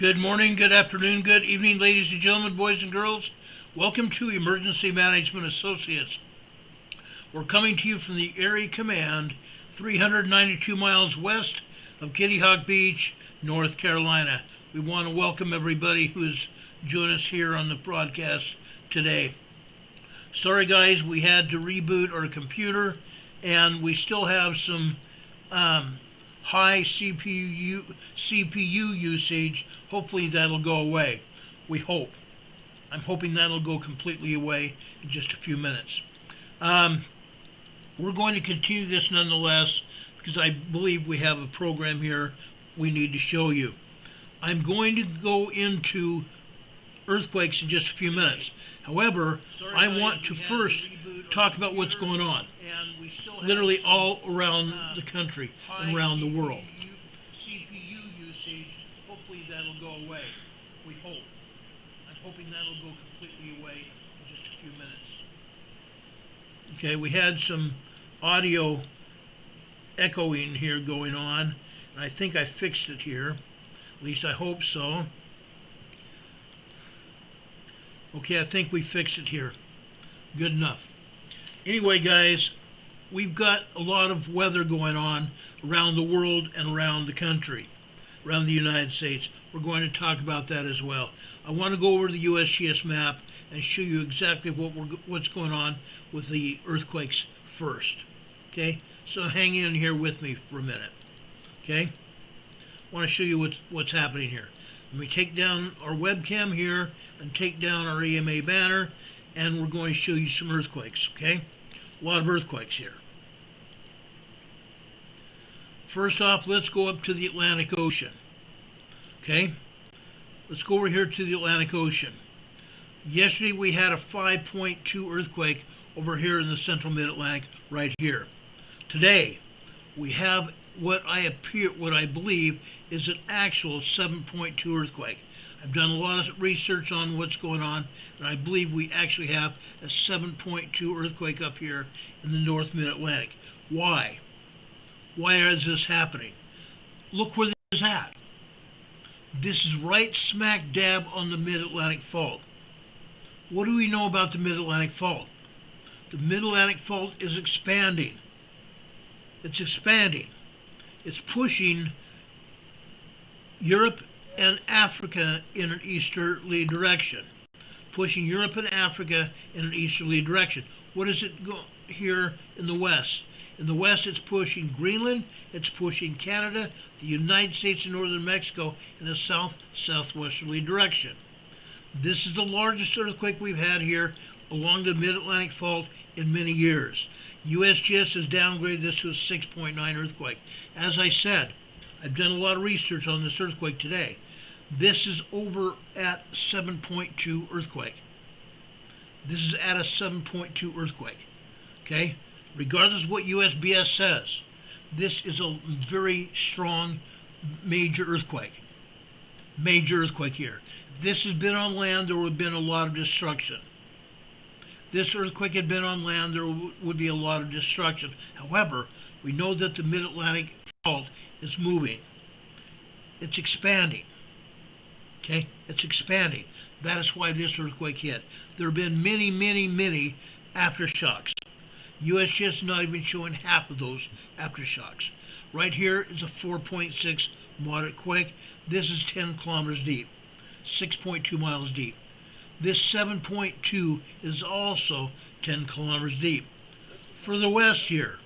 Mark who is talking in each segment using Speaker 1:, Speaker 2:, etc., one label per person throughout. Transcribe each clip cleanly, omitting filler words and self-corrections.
Speaker 1: Good morning, good afternoon, good evening, ladies and gentlemen, boys and girls. Welcome to Emergency Management Associates. We're coming to you from the Area Command, 392 miles west of Kitty Hawk Beach, North Carolina. We want to welcome everybody who's joined us here on the broadcast today. Sorry guys, we had to reboot our computer and we still have some high CPU usage. Hopefully that'll go away. We hope. I'm hoping that'll go completely away in just a few minutes. We're going to continue this nonetheless because I believe we have a program here we need to show you. I'm going to go into earthquakes in just a few minutes. However, I want to first talk about what's going on literally all around the country and around the world. CPU usage, hopefully that'll go away. We hope. I'm hoping that'll go completely away in just a few minutes. Okay, we had some audio echoing here going on, and I think I fixed it here. At least I hope so. Okay, I think we fixed it here. Good enough. Anyway, guys, we've got a lot of weather going on around the world and around the country, around the United States. We're going to talk about that as well. I want to go over the USGS map and show you exactly what's going on with the earthquakes first. Okay, so hang in here with me for a minute. Okay, I want to show you what's happening here. Let me take down our webcam here and take down our EMA banner, and we're going to show you some earthquakes. Okay, a lot of earthquakes here. First off, let's go up to the Atlantic Ocean. Okay, let's go over here to the Atlantic Ocean. Yesterday we had a 5.2 earthquake over here in the central mid-Atlantic right here. Today we have what I believe is an actual 7.2 earthquake. I've done a lot of research on what's going on, and I believe we actually have a 7.2 earthquake up here in the North Mid-Atlantic. Why? Why is this happening? Look where this is at. This is right smack dab on the Mid-Atlantic Fault. What do we know about the Mid-Atlantic Fault? The Mid-Atlantic Fault is expanding. It's expanding. It's pushing Europe and Africa in an easterly direction. Pushing Europe and Africa in an easterly direction. What does it go here in the west? In the west, it's pushing Greenland, it's pushing Canada, the United States and northern Mexico in a southwesterly direction. This is the largest earthquake we've had here along the Mid-Atlantic Fault in many years. USGS has downgraded this to a 6.9 earthquake. As I said, I've done a lot of research on this earthquake today. This is over at 7.2 earthquake. This is at a 7.2 earthquake. Okay? Regardless of what USGS says, this is a very strong major earthquake. Major earthquake here. If this has been on land, there would have been a lot of destruction. This earthquake had been on land, there would be a lot of destruction. However, we know that the Mid-Atlantic Fault is moving. It's expanding. Okay? It's expanding. That is why this earthquake hit. There have been many, many, many aftershocks. USGS is not even showing half of those aftershocks. Right here is a 4.6 moderate quake. This is 10 kilometers deep, 6.2 miles deep. This 7.2 is also 10 kilometers deep. Further west here,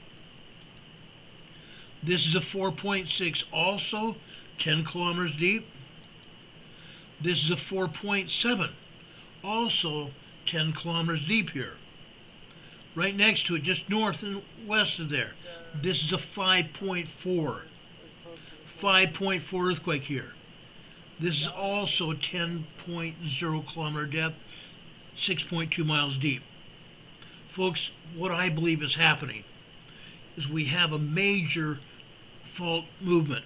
Speaker 1: this is a 4.6, also 10 kilometers deep. This is a 4.7, also 10 kilometers deep here. Right next to it, just north and west of there, this is a 5.4 earthquake here. This is also 10.0 kilometer depth, 6.2 miles deep. Folks, what I believe is happening is we have a major fault movement.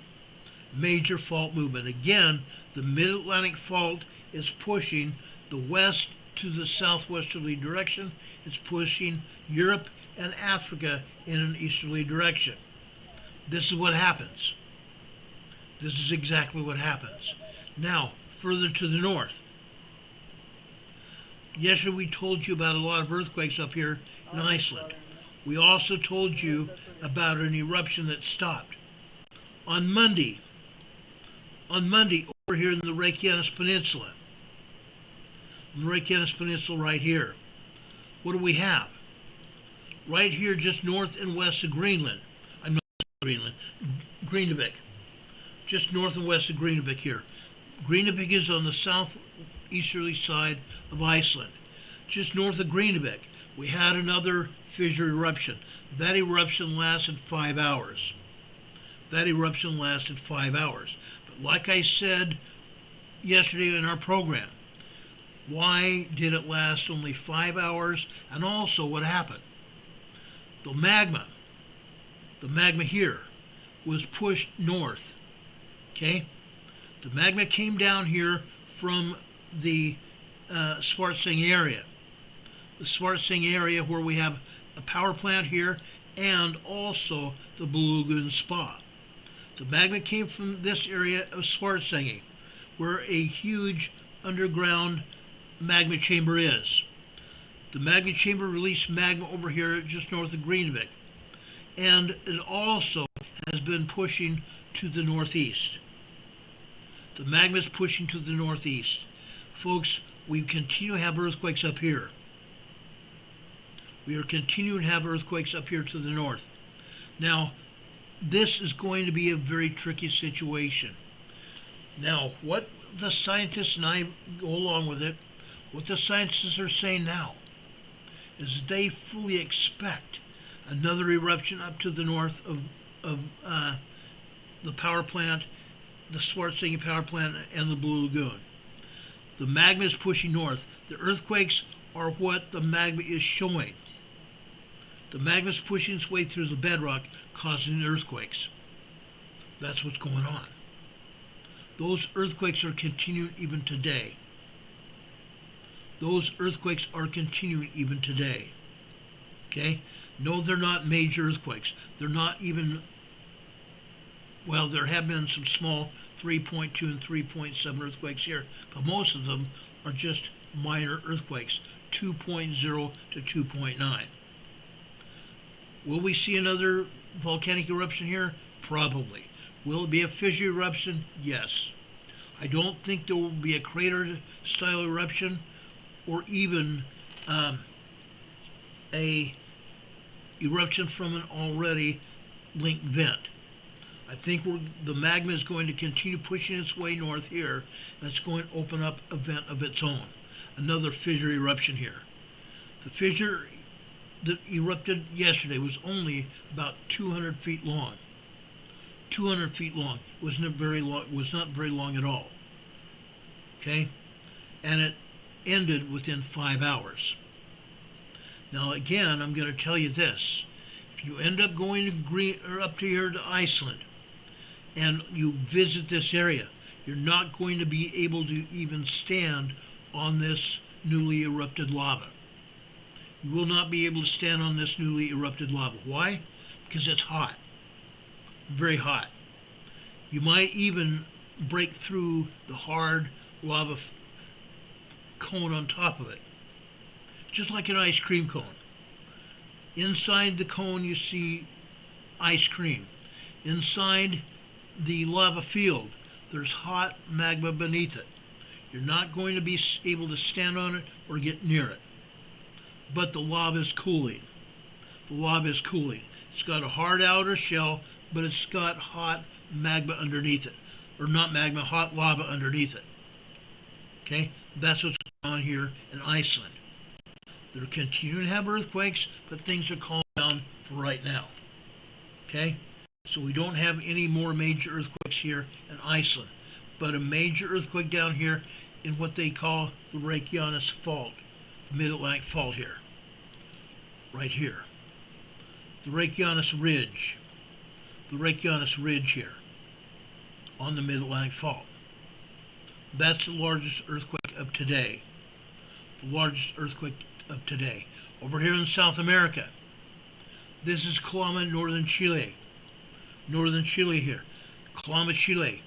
Speaker 1: Major fault movement. Again, the Mid-Atlantic Fault is pushing the west to the southwesterly direction. It's pushing Europe and Africa in an easterly direction. This is what happens. This is exactly what happens. Now, further to the north. Yesterday we told you about a lot of earthquakes up here in Iceland. We also told you about an eruption that stopped. On Monday, over here in the Reykjanes Peninsula, right here, what do we have? Right here, just north and west of Greenland. I'm not Greenland, Greenavik. Just north and west of Greenavik here. Greenavik is on the southeasterly side of Iceland. Just north of Greenavik, we had another fissure eruption. That eruption lasted 5 hours. But like I said yesterday in our program, why did it last only 5 hours? And also what happened? The magma here was pushed north. Okay? The magma came down here from the Svartseng area. The Svartseng area where we have a power plant here and also the Blue Lagoon Spa. The magma came from this area of Svartseng, where a huge underground magma chamber is. The magma chamber released magma over here just north of Greenavik, and it also has been pushing to the northeast. The magma is pushing to the northeast. Folks, we continue to have earthquakes up here. We are continuing to have earthquakes up here to the north. Now, this is going to be a very tricky situation. Now, what the scientists, and I go along with it, what the scientists are saying now is they fully expect another eruption up to the north of the power plant, the Svartseng power plant, and the Blue Lagoon. The magma is pushing north. The earthquakes are what the magma is showing. The magma is pushing its way through the bedrock, causing earthquakes. That's what's going on. Those earthquakes are continuing even today. Okay? No, they're not major earthquakes. They're not even, well, there have been some small 3.2 and 3.7 earthquakes here, but most of them are just minor earthquakes, 2.0 to 2.9. Will we see another volcanic eruption here? Probably. Will it be a fissure eruption? Yes. I don't think there will be a crater-style eruption or even a eruption from an already linked vent. I think the magma is going to continue pushing its way north here, and it's going to open up a vent of its own. Another fissure eruption here. The fissure that erupted yesterday was only about 200 feet long. 200 feet long. Was not very long at all. Okay? And it ended within 5 hours. Now again, I'm going to tell you this. If you end up going up to here to Iceland and you visit this area, you're not going to be able to even stand on this newly erupted lava. You will not be able to stand on this newly erupted lava. Why? Because it's hot. Very hot. You might even break through the hard lava cone on top of it. Just like an ice cream cone. Inside the cone you see ice cream. Inside the lava field there's hot magma beneath it. You're not going to be able to stand on it or get near it. But the lava is cooling. It's got a hard outer shell, but it's got hot magma underneath it. Or not magma, hot lava underneath it. Okay? That's what's going on here in Iceland. They're continuing to have earthquakes, but things are calmed down for right now. Okay? So we don't have any more major earthquakes here in Iceland. But a major earthquake down here in what they call the Reykjanes Fault. Mid-Atlantic Fault here. Right here. The Reykjanes Ridge. Here. On the Mid-Atlantic Fault. That's the largest earthquake of today. Over here in South America. This is Calama, northern Chile. Here. Calama, Chile.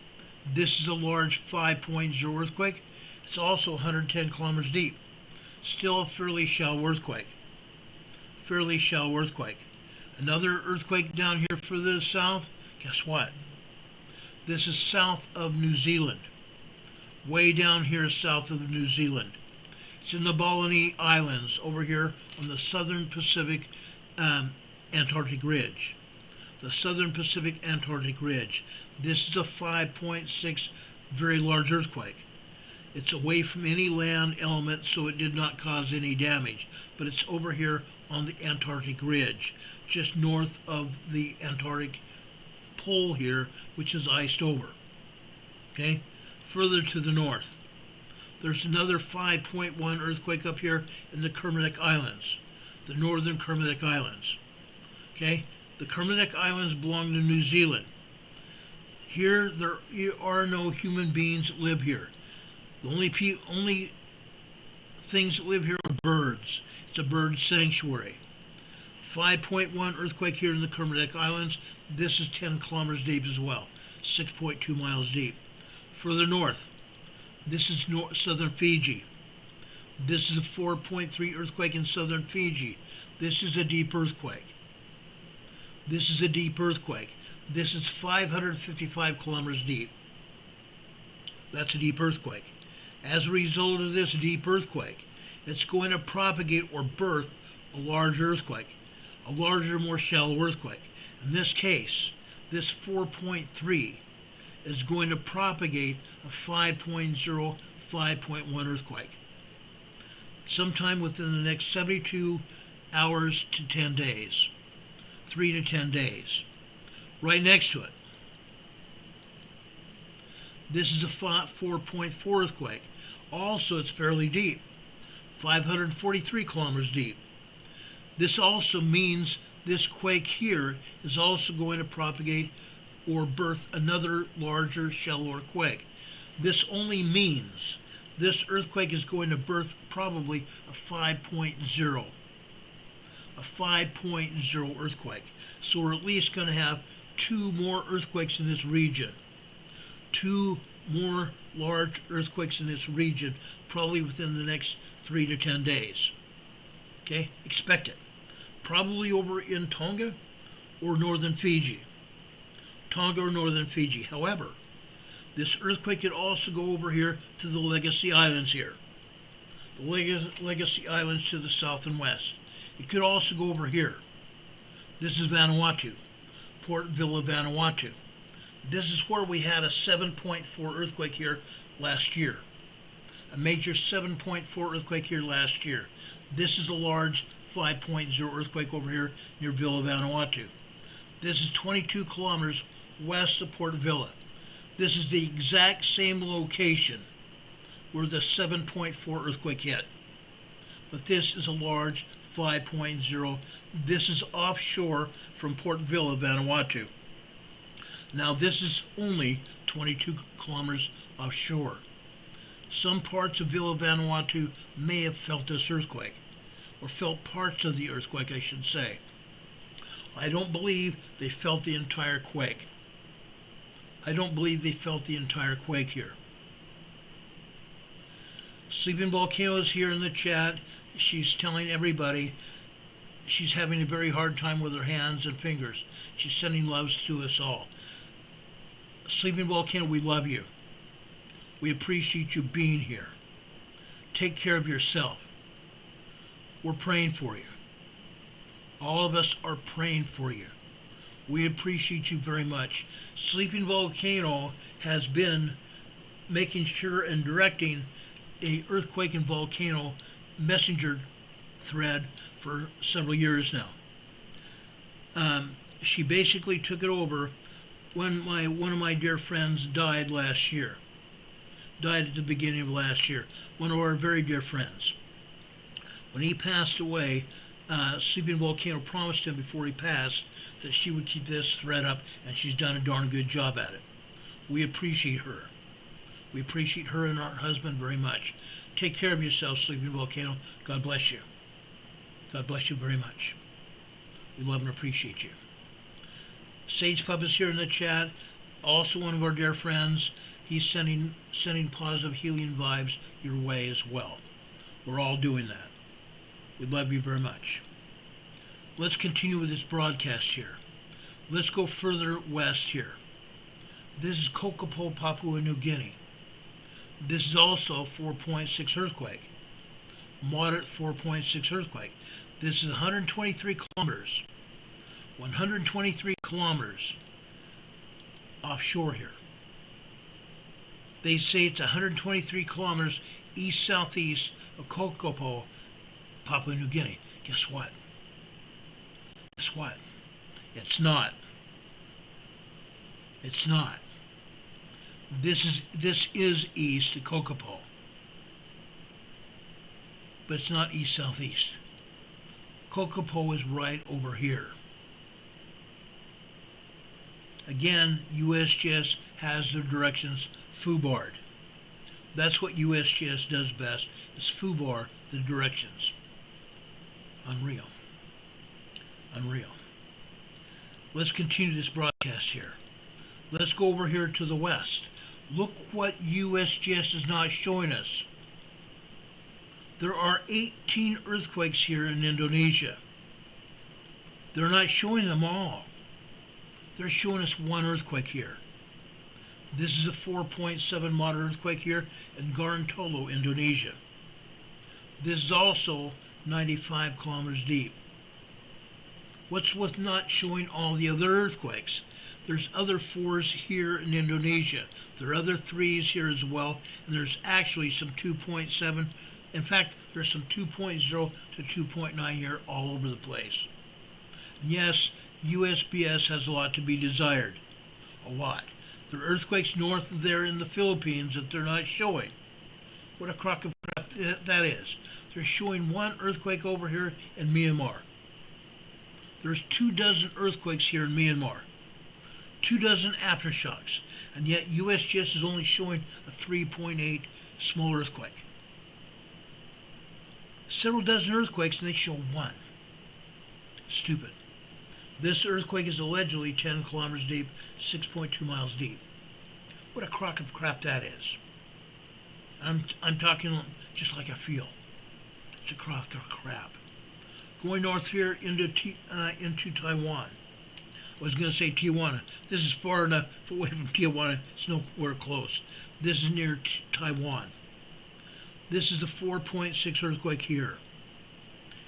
Speaker 1: This is a large 5.0 earthquake. It's also 110 kilometers deep. Still a fairly shallow earthquake. Fairly shallow earthquake. Another earthquake down here further to the south. Guess what? This is south of New Zealand. Way down here south of New Zealand. It's in the Balleny Islands over here on the southern Pacific Antarctic Ridge. The southern Pacific Antarctic Ridge. This is a 5.6 very large earthquake. It's away from any land element, so it did not cause any damage. But it's over here on the Antarctic Ridge, just north of the Antarctic pole here, which is iced over. Okay? Further to the north, there's another 5.1 earthquake up here in the Kermadec Islands, the northern Kermadec Islands. Okay? The Kermadec Islands belong to New Zealand. Here, there are no human beings that live here. The only things that live here are birds. It's a bird sanctuary. 5.1 earthquake here in the Kermadec Islands. This is 10 kilometers deep as well, 6.2 miles deep. Further north, this is southern Fiji. This is a 4.3 earthquake in southern Fiji. This is a deep earthquake. This is a deep earthquake. This is 555 kilometers deep. That's a deep earthquake. As a result of this deep earthquake, it's going to propagate or birth a large earthquake, a larger, more shallow earthquake. In this case, this 4.3 is going to propagate a 5.0, 5.1 earthquake. Sometime within the next 72 hours to 10 days. 3 to 10 days. Right next to it, this is a 4.4 earthquake. Also, it's fairly deep, 543 kilometers deep. This also means this quake here is also going to propagate or birth another larger, shallower quake. This only means this earthquake is going to birth probably a 5.0. A 5.0 earthquake. So we're at least going to have 2 more earthquakes in this region. 2 more large earthquakes in this region, probably within the next 3 to 10 days. Okay, expect it. Probably over in Tonga or northern Fiji. Tonga or northern Fiji. However, this earthquake could also go over here to the Legacy Islands here. The Legacy Islands to the south and west. It could also go over here. This is Vanuatu, Port Vila, Vanuatu. This is where we had a 7.4 earthquake here last year. A major 7.4 earthquake here last year. This is a large 5.0 earthquake over here near Vila, Vanuatu. This is 22 kilometers west of Port Vila. This is the exact same location where the 7.4 earthquake hit. But this is a large 5.0. This is offshore from Port Vila, Vanuatu. Now this is only 22 kilometers offshore. Some parts of Vila, Vanuatu may have felt this earthquake, or felt parts of the earthquake, I should say. I don't believe they felt the entire quake. I don't believe they felt the entire quake here. Sleeping Volcano is here in the chat. She's telling everybody she's having a very hard time with her hands and fingers. She's sending loves to us all. Sleeping Volcano, we love you. We appreciate you being here. Take care of yourself. We're praying for you. All of us are praying for you. We appreciate you very much. Sleeping Volcano has been making sure and directing a earthquake and volcano messenger thread for several years now. She basically took it over when one of my dear friends died last year. Died at the beginning of last year. One of our very dear friends. When he passed away, Sleeping Volcano promised him before he passed that she would keep this thread up, and she's done a darn good job at it. We appreciate her. We appreciate her and her husband very much. Take care of yourself, Sleeping Volcano. God bless you. God bless you very much. We love and appreciate you. Sage Pup is here in the chat. Also one of our dear friends. he's sending positive healing vibes your way as well. We're all doing that. We love you very much. Let's continue with this broadcast here. Let's go further west here. This is Kokopo, Papua New Guinea. This is also 4.6 earthquake. Moderate 4.6 earthquake. This is 123 kilometers. 123 kilometers offshore here. They say it's 123 kilometers east-southeast of Kokopo, Papua New Guinea. Guess what? Guess what? It's not. It's not. This is east of Kokopo. But it's not east-southeast. Kokopo is right over here. Again, USGS has their directions foobarred. That's what USGS does best, is foobar the directions. Unreal. Unreal. Let's continue this broadcast here. Let's go over here to the west. Look what USGS is not showing us. There are 18 earthquakes here in Indonesia. They're not showing them all. They're showing us one earthquake here. This is a 4.7 moderate earthquake here in Gorontalo, Indonesia. This is also 95 kilometers deep. What's with not showing all the other earthquakes? There's other 4s here in Indonesia. There are other 3s here as well, and there's actually some 2.7. In fact, there's some 2.0 to 2.9 here all over the place. And yes, USBS has a lot to be desired. A lot. There are earthquakes north of there in the Philippines that they're not showing. What a crock of crap that is. They're showing one earthquake over here in Myanmar. There's 24 earthquakes here in Myanmar. 24 aftershocks. And yet USGS is only showing a 3.8 small earthquake. Several dozen earthquakes and they show one. Stupid. This earthquake is allegedly 10 kilometers deep, 6.2 miles deep. What a crock of crap that is. I'm talking just like I feel. It's a crock of crap. Going north here into Taiwan. I was going to say Tijuana. This is far enough away from Tijuana. It's nowhere close. This is near Taiwan. This is the 4.6 earthquake here.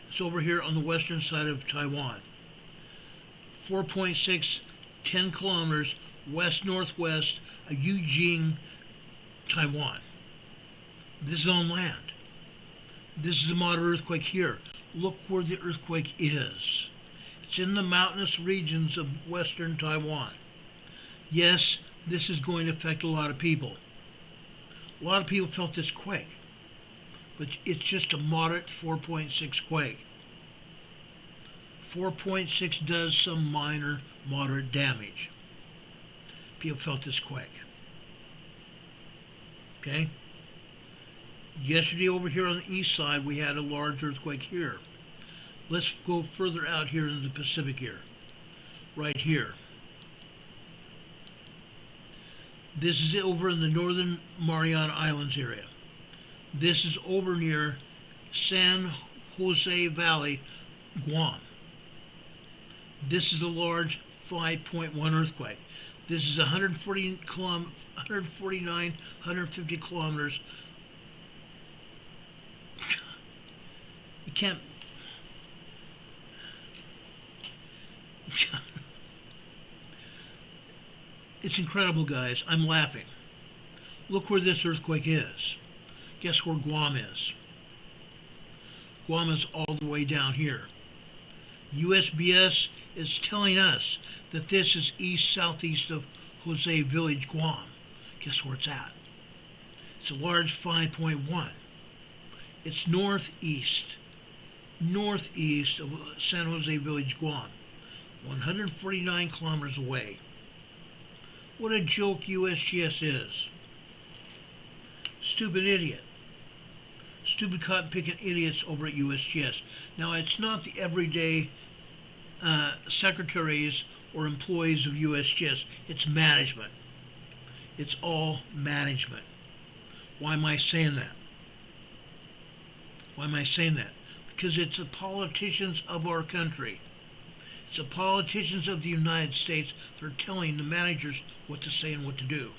Speaker 1: It's over here on the western side of Taiwan. 4.6, 10 kilometers west-northwest of Eugene, Taiwan. This is on land. This is a moderate earthquake here. Look where the earthquake is. It's in the mountainous regions of western Taiwan. Yes, this is going to affect a lot of people. A lot of people felt this quake, but it's just a moderate 4.6 quake. 4.6 does some minor, moderate damage. People felt this quake. Okay? Yesterday over here on the east side, we had a large earthquake here. Let's go further out here in the Pacific here. Right here. This is over in the northern Mariana Islands area. This is over near San Jose Valley, Guam. This is a large 5.1 earthquake. This is 149, 150 kilometers. You can't. It's incredible, guys. I'm laughing. Look where this earthquake is. Guess where Guam is? Guam is all the way down here. USBS is telling us that this is east-southeast of Jose Village, Guam. Guess where it's at? It's a large 5.1. It's northeast of San Jose Village, Guam. 149 kilometers away. What a joke USGS is. Stupid idiot. Stupid cotton-picking idiots over at USGS. Now, it's not the everyday secretaries or employees of USGS. It's management. It's all management. Why am I saying that? Why am I saying that? Because it's the politicians of our country. It's the politicians of the United States that are telling the managers what to say and what to do.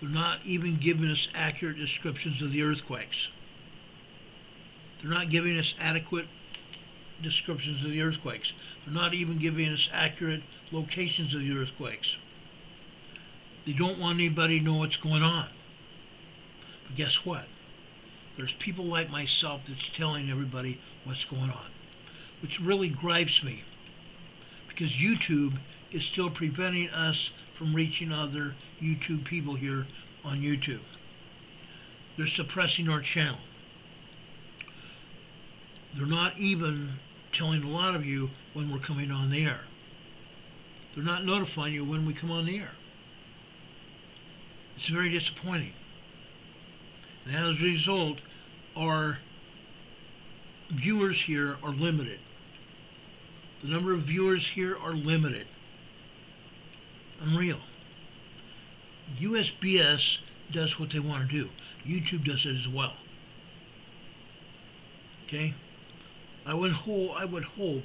Speaker 1: They're not even giving us accurate descriptions of the earthquakes. They're not giving us adequate descriptions of the earthquakes. They're not even giving us accurate locations of the earthquakes. They don't want anybody to know what's going on. But guess what? There's people like myself that's telling everybody what's going on, which really gripes me, because YouTube is still preventing us from reaching other YouTube people here on YouTube. They're suppressing our channel. They're not even telling a lot of you when we're coming on the air. They're not notifying you when we come on the air. It's very disappointing. And as a result, our viewers here are limited. The number of viewers here are limited. Unreal. USBS does what they want to do. YouTube does it as well. Okay? I would hope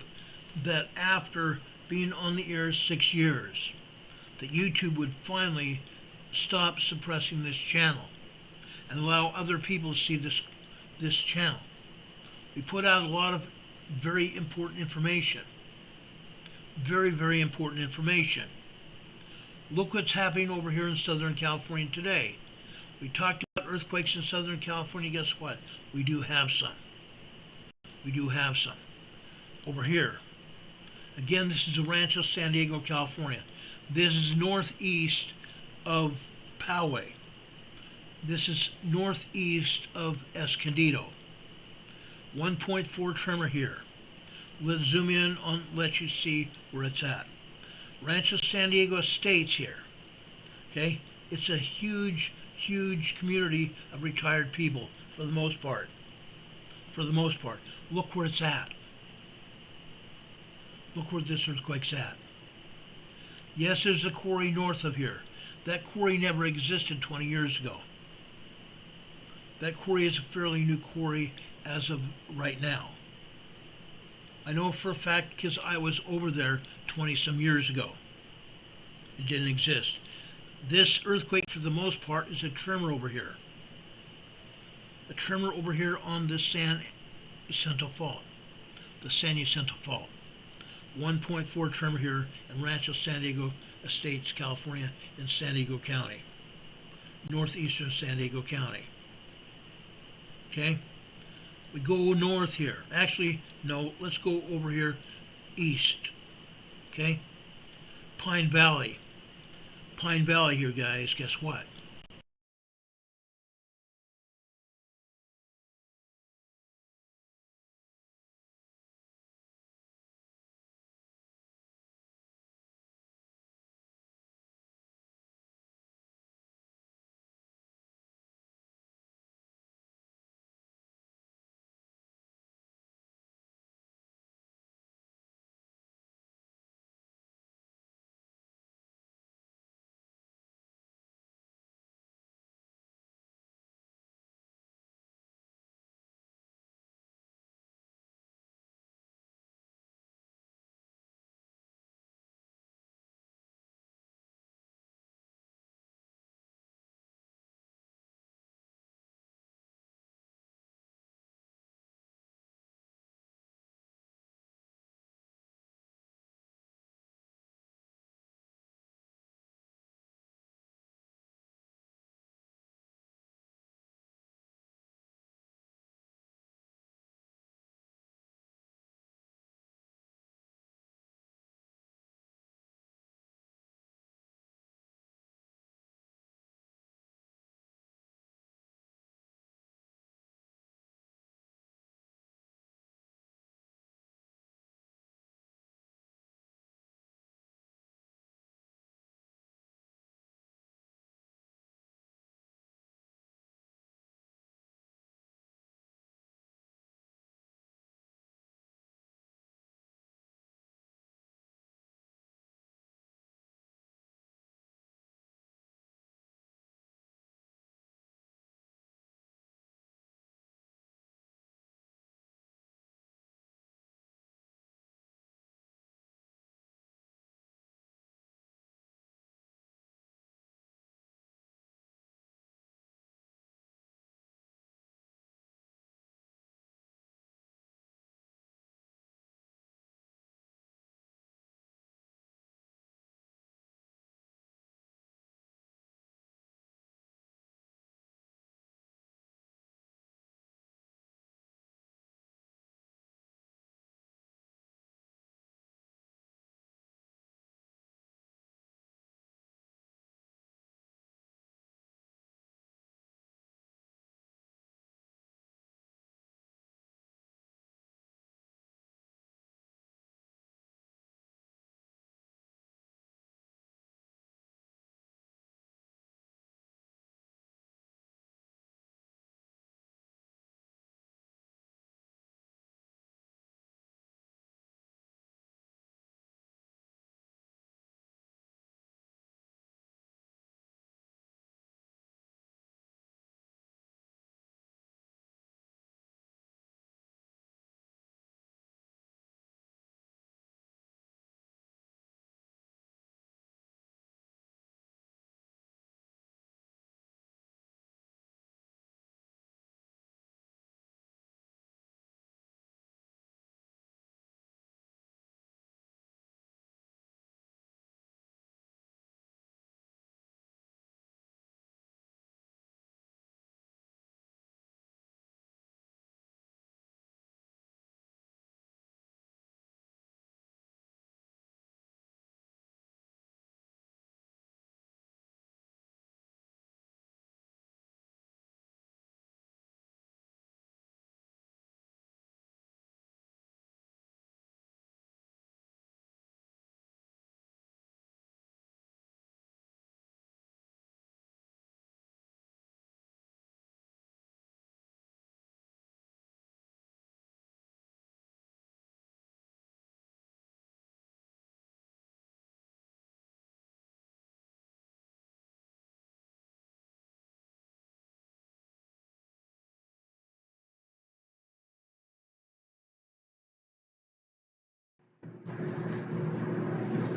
Speaker 1: that after being on the air 6 years, that YouTube would finally stop suppressing this channel and allow other people to see this channel. We put out a lot of very important information. Very, very important information. Look what's happening over here in Southern California today. We talked about earthquakes in Southern California. Guess what? We do have some. We do have some. Over here. Again, this is Rancho San Diego, California. This is northeast of Poway. This is northeast of Escondido. 1.4 tremor here. Let's zoom in on, let you see where it's at. Rancho San Diego Estates here. Okay? It's a huge, huge community of retired people for the most part. For the most part. Look where it's at. Look where this earthquake's at. Yes, there's a quarry north of here. That quarry never existed 20 years ago. That quarry is a fairly new quarry as of right now. I know for a fact because I was over there 20-some years ago. It didn't exist. This earthquake, for the most part, is a tremor over here. A tremor over here on the San Jacinto Fault. The San Jacinto Fault. 1.4 tremor here in Rancho San Diego Estates, California, in San Diego County. Northeastern San Diego County. Okay? We go north here. Actually, no, let's go over here east. Okay? Pine Valley. Pine Valley here, guys. Guess what?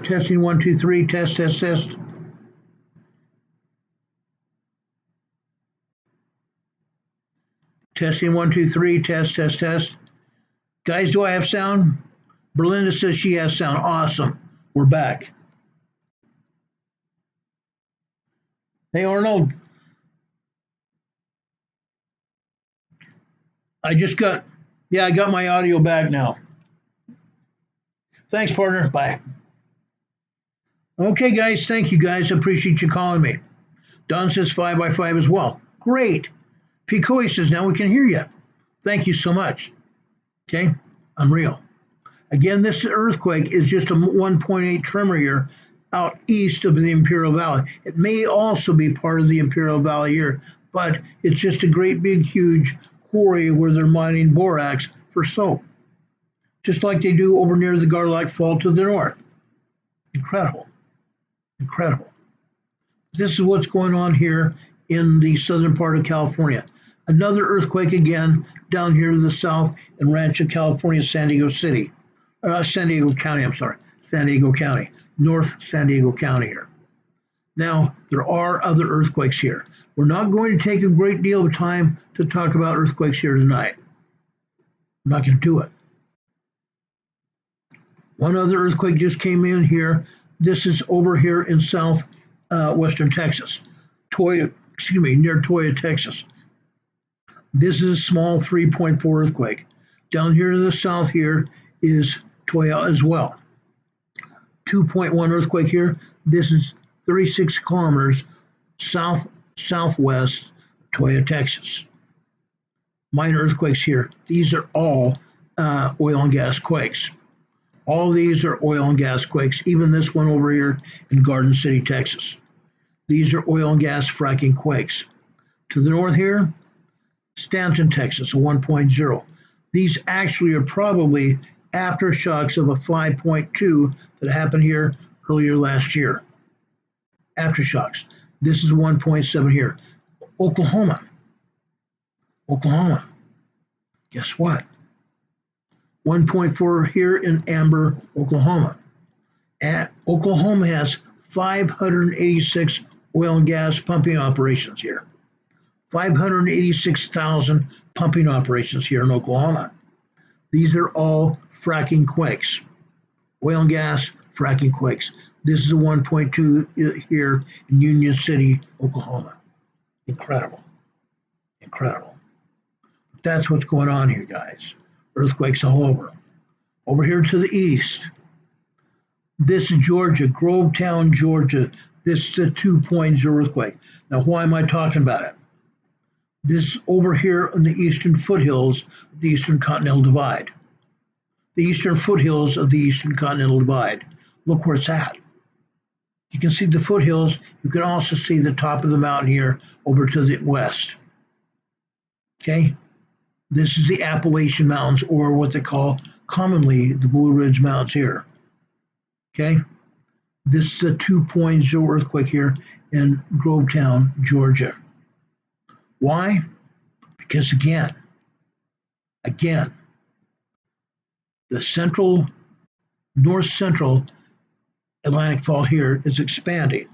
Speaker 1: Testing 1, 2, 3. Test, test, test. Testing 1, 2, 3. Test, test, test. Guys, do I have sound? Berlinda says she has sound. Awesome. We're back. Hey, Arnold. I got my audio back now. Thanks, partner. Bye. Okay, guys. Thank you, guys. Appreciate you calling me. Don says 5 by 5 as well. Great. Picoy says now we can hear you. Thank you so much. Okay, I'm real. Again, this earthquake is just a 1.8 tremor here out east of the Imperial Valley. It may also be part of the Imperial Valley here, but it's just a great big huge quarry where they're mining borax for soap, just like they do over near the Garlock Fault to the north. Incredible. Incredible. This is what's going on here in the southern part of California. Another earthquake again down here to the south in Rancho, California, San Diego County, North San Diego County here. Now, there are other earthquakes here. We're not going to take a great deal of time to talk about earthquakes here tonight. I'm not going to do it. One other earthquake just came in here. This is over here in western Texas, near Toya, Texas. This is a small 3.4 earthquake. Down here to the south here is Toya as well. 2.1 earthquake here. This is 36 kilometers southwest Toya, Texas. Minor earthquakes here. These are all oil and gas quakes. All these are oil and gas quakes. Even this one over here in Garden City, Texas. These are oil and gas fracking quakes. To the north here, Stanton, Texas, a 1.0. These actually are probably aftershocks of a 5.2 that happened here earlier last year. Aftershocks. This is 1.7 here. Oklahoma. Guess what? 1.4 here in Amber, Oklahoma. Oklahoma has 586 oil and gas pumping operations here. 586,000 pumping operations here in Oklahoma. These are all fracking quakes. Oil and gas fracking quakes. This is a 1.2 here in Union City, Oklahoma. Incredible. Incredible. That's what's going on here, guys. Earthquakes all over. Over here to the east, this is Georgia, Grovetown, Georgia. This is a 2.0 earthquake. Now, why am I talking about it? This is over here in the eastern foothills of the Eastern Continental Divide. The eastern foothills of the Eastern Continental Divide. Look where it's at. You can see the foothills. You can also see the top of the mountain here over to the west. Okay? This is the Appalachian Mountains, or what they call commonly the Blue Ridge Mountains here. Okay? This is a 2.0 earthquake here in Grovetown, Georgia. Why? Because again, the north central Atlantic fault here is expanding.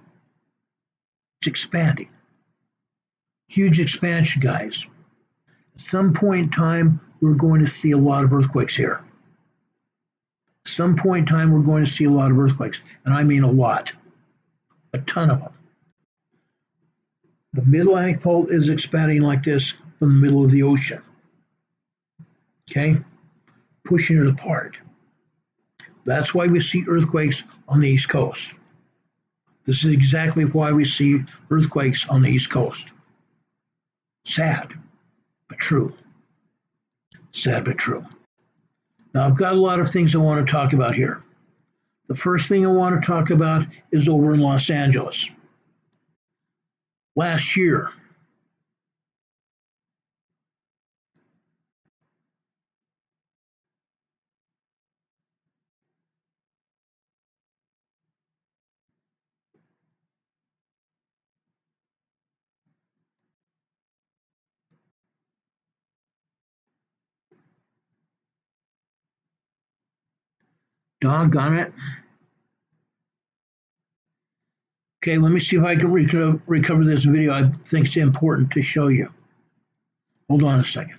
Speaker 1: It's expanding. Huge expansion, guys. At some point in time, we're going to see a lot of earthquakes here. Some point in time, we're going to see a lot of earthquakes, and I mean a lot. A ton of them. The Mid-Atlantic fault is expanding like this from the middle of the ocean. Okay? Pushing it apart. That's why we see earthquakes on the East Coast. This is exactly why we see earthquakes on the East Coast. Sad, but true. Sad, but true. Now, I've got a lot of things I want to talk about here. The first thing I want to talk about is over in Los Angeles. Last year, doggone it, Okay, let me see if I can recover this video. I think it's important to show you. Hold on a second.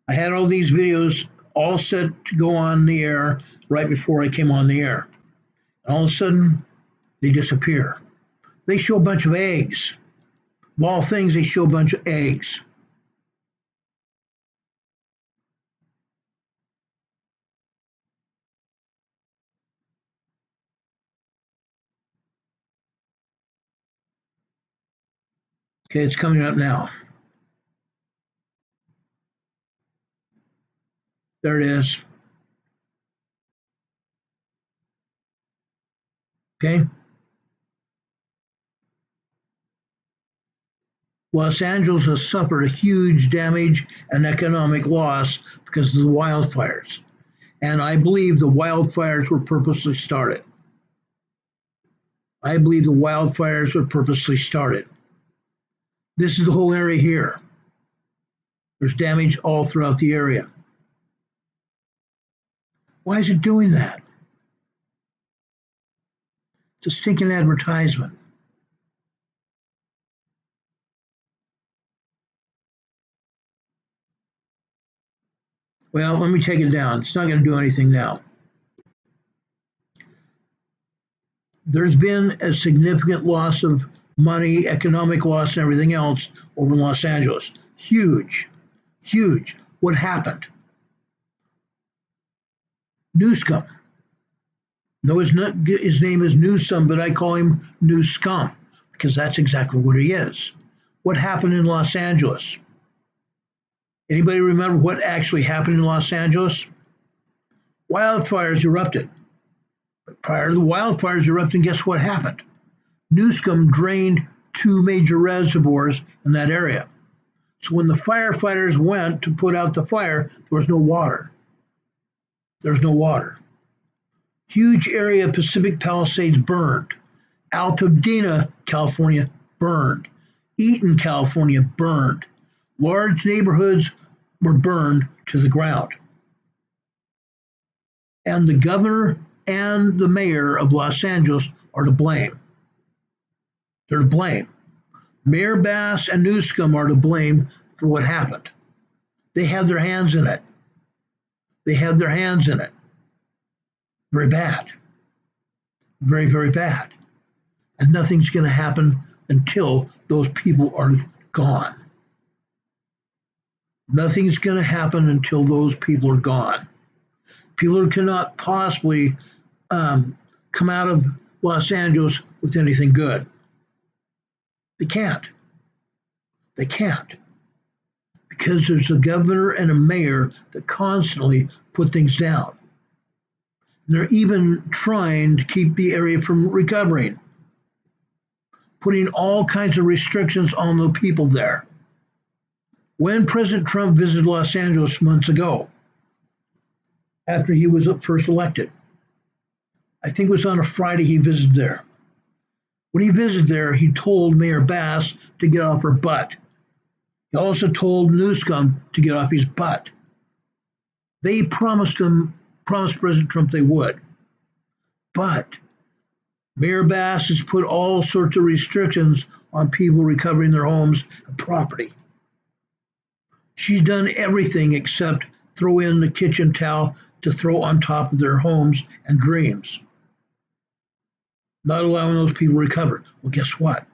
Speaker 1: I had all these videos all set to go on the air right before I came on the air. And all of a sudden, they disappear. They show a bunch of eggs. Of all things, they show a bunch of eggs. Okay, it's coming up now. There it is. Okay. Los Angeles has suffered a huge damage and economic loss because of the wildfires. And I believe the wildfires were purposely started. I believe the wildfires were purposely started. This is the whole area here. There's damage all throughout the area. Why is it doing that? It's a stinking advertisement. Well, let me take it down. It's not going to do anything now. There's been a significant loss of money, economic loss, and everything else over in Los Angeles. Huge, huge. What happened? Newscum. No, his name is Newsome, but I call him New Scum because that's exactly what he is. What happened in Los Angeles? Anybody remember what actually happened in Los Angeles? Wildfires erupted. But prior to the wildfires erupting, guess what happened? Newscum drained 2 major reservoirs in that area. So when the firefighters went to put out the fire, there was no water. There's no water. Huge area of Pacific Palisades burned. Altadena, California, burned. Eaton, California, burned. Large neighborhoods were burned to the ground. And the governor and the mayor of Los Angeles are to blame. They're to blame. Mayor Bass and Newscum are to blame for what happened. They have their hands in it. They have their hands in it. Very bad. Very, very bad. And nothing's going to happen until those people are gone. Nothing's going to happen until those people are gone. People cannot possibly come out of Los Angeles with anything good. They can't. They can't. Because there's a governor and a mayor that constantly put things down. And they're even trying to keep the area from recovering, putting all kinds of restrictions on the people there. When President Trump visited Los Angeles months ago, after he was first elected, I think it was on a Friday he visited there. When he visited there, he told Mayor Bass to get off her butt. He also told Newscum to get off his butt. They promised President Trump they would. But Mayor Bass has put all sorts of restrictions on people recovering their homes and property. She's done everything except throw in the kitchen towel to throw on top of their homes and dreams. Not allowing those people to recover. Well, guess what?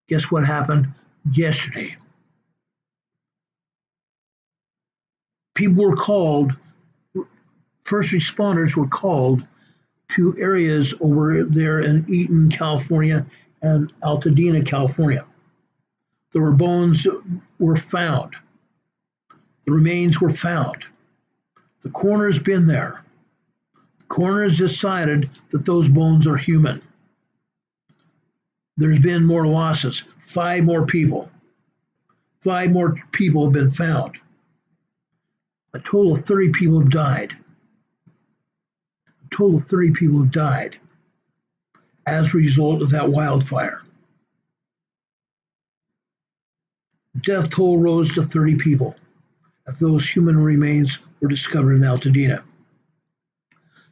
Speaker 1: Guess what happened yesterday? People were called, first responders were called to areas over there in Eaton, California, and Altadena, California. There were bones that were found. The remains were found. The coroner's been there. The coroner's decided that those bones are human. There's been more losses. 5 more people. 5 more people have been found. A total of 30 people have died. A total of 30 people have died as a result of that wildfire. The death toll rose to 30 people after those human remains were discovered in Altadena.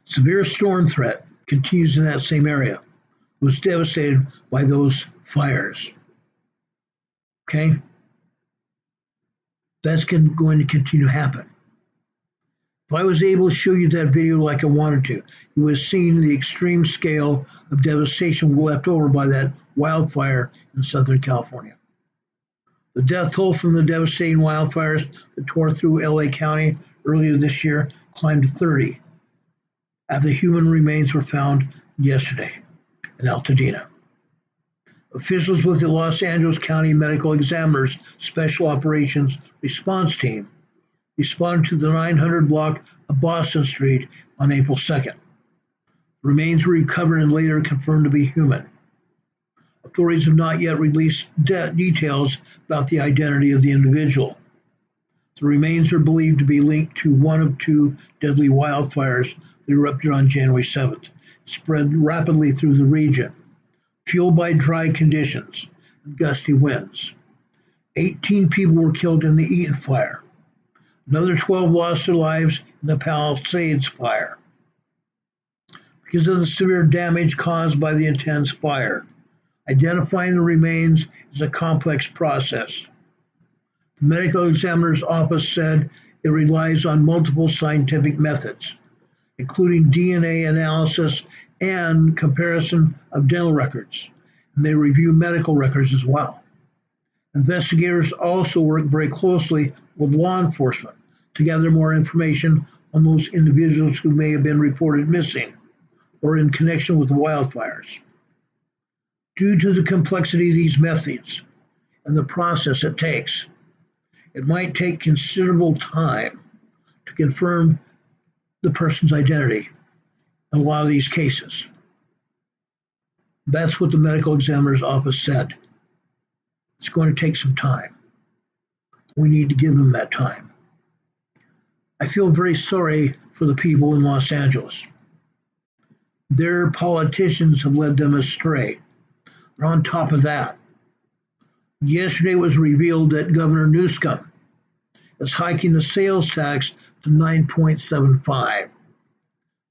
Speaker 1: Severe storm threat continues in that same area. It was devastated by those fires. Okay? That's going to continue to happen. If I was able to show you that video like I wanted to, you would have seen the extreme scale of devastation left over by that wildfire in Southern California. The death toll from the devastating wildfires that tore through LA County earlier this year climbed to 30 after human remains were found yesterday in Altadena. Officials with the Los Angeles County Medical Examiner's Special Operations Response Team responded to the 900 block of Boston Street on April 2nd. Remains were recovered and later confirmed to be human. Authorities have not yet released details about the identity of the individual. The remains are believed to be linked to one of two deadly wildfires that erupted on January 7th. It spread rapidly through the region, fueled by dry conditions and gusty winds. 18 people were killed in the Eaton fire. Another 12 lost their lives in the Palisades fire because of the severe damage caused by the intense fire. Identifying the remains is a complex process. The medical examiner's office said it relies on multiple scientific methods, including DNA analysis and comparison of dental records, and they review medical records as well. Investigators also work very closely with law enforcement to gather more information on those individuals who may have been reported missing or in connection with the wildfires. Due to the complexity of these methods and the process it takes, it might take considerable time to confirm the person's identity in a lot of these cases. That's what the medical examiner's office said. It's going to take some time. We need to give them that time. I feel very sorry for the people in Los Angeles. Their politicians have led them astray. They're on top of that. Yesterday it was revealed that Governor Newsom is hiking the sales tax to 9.75.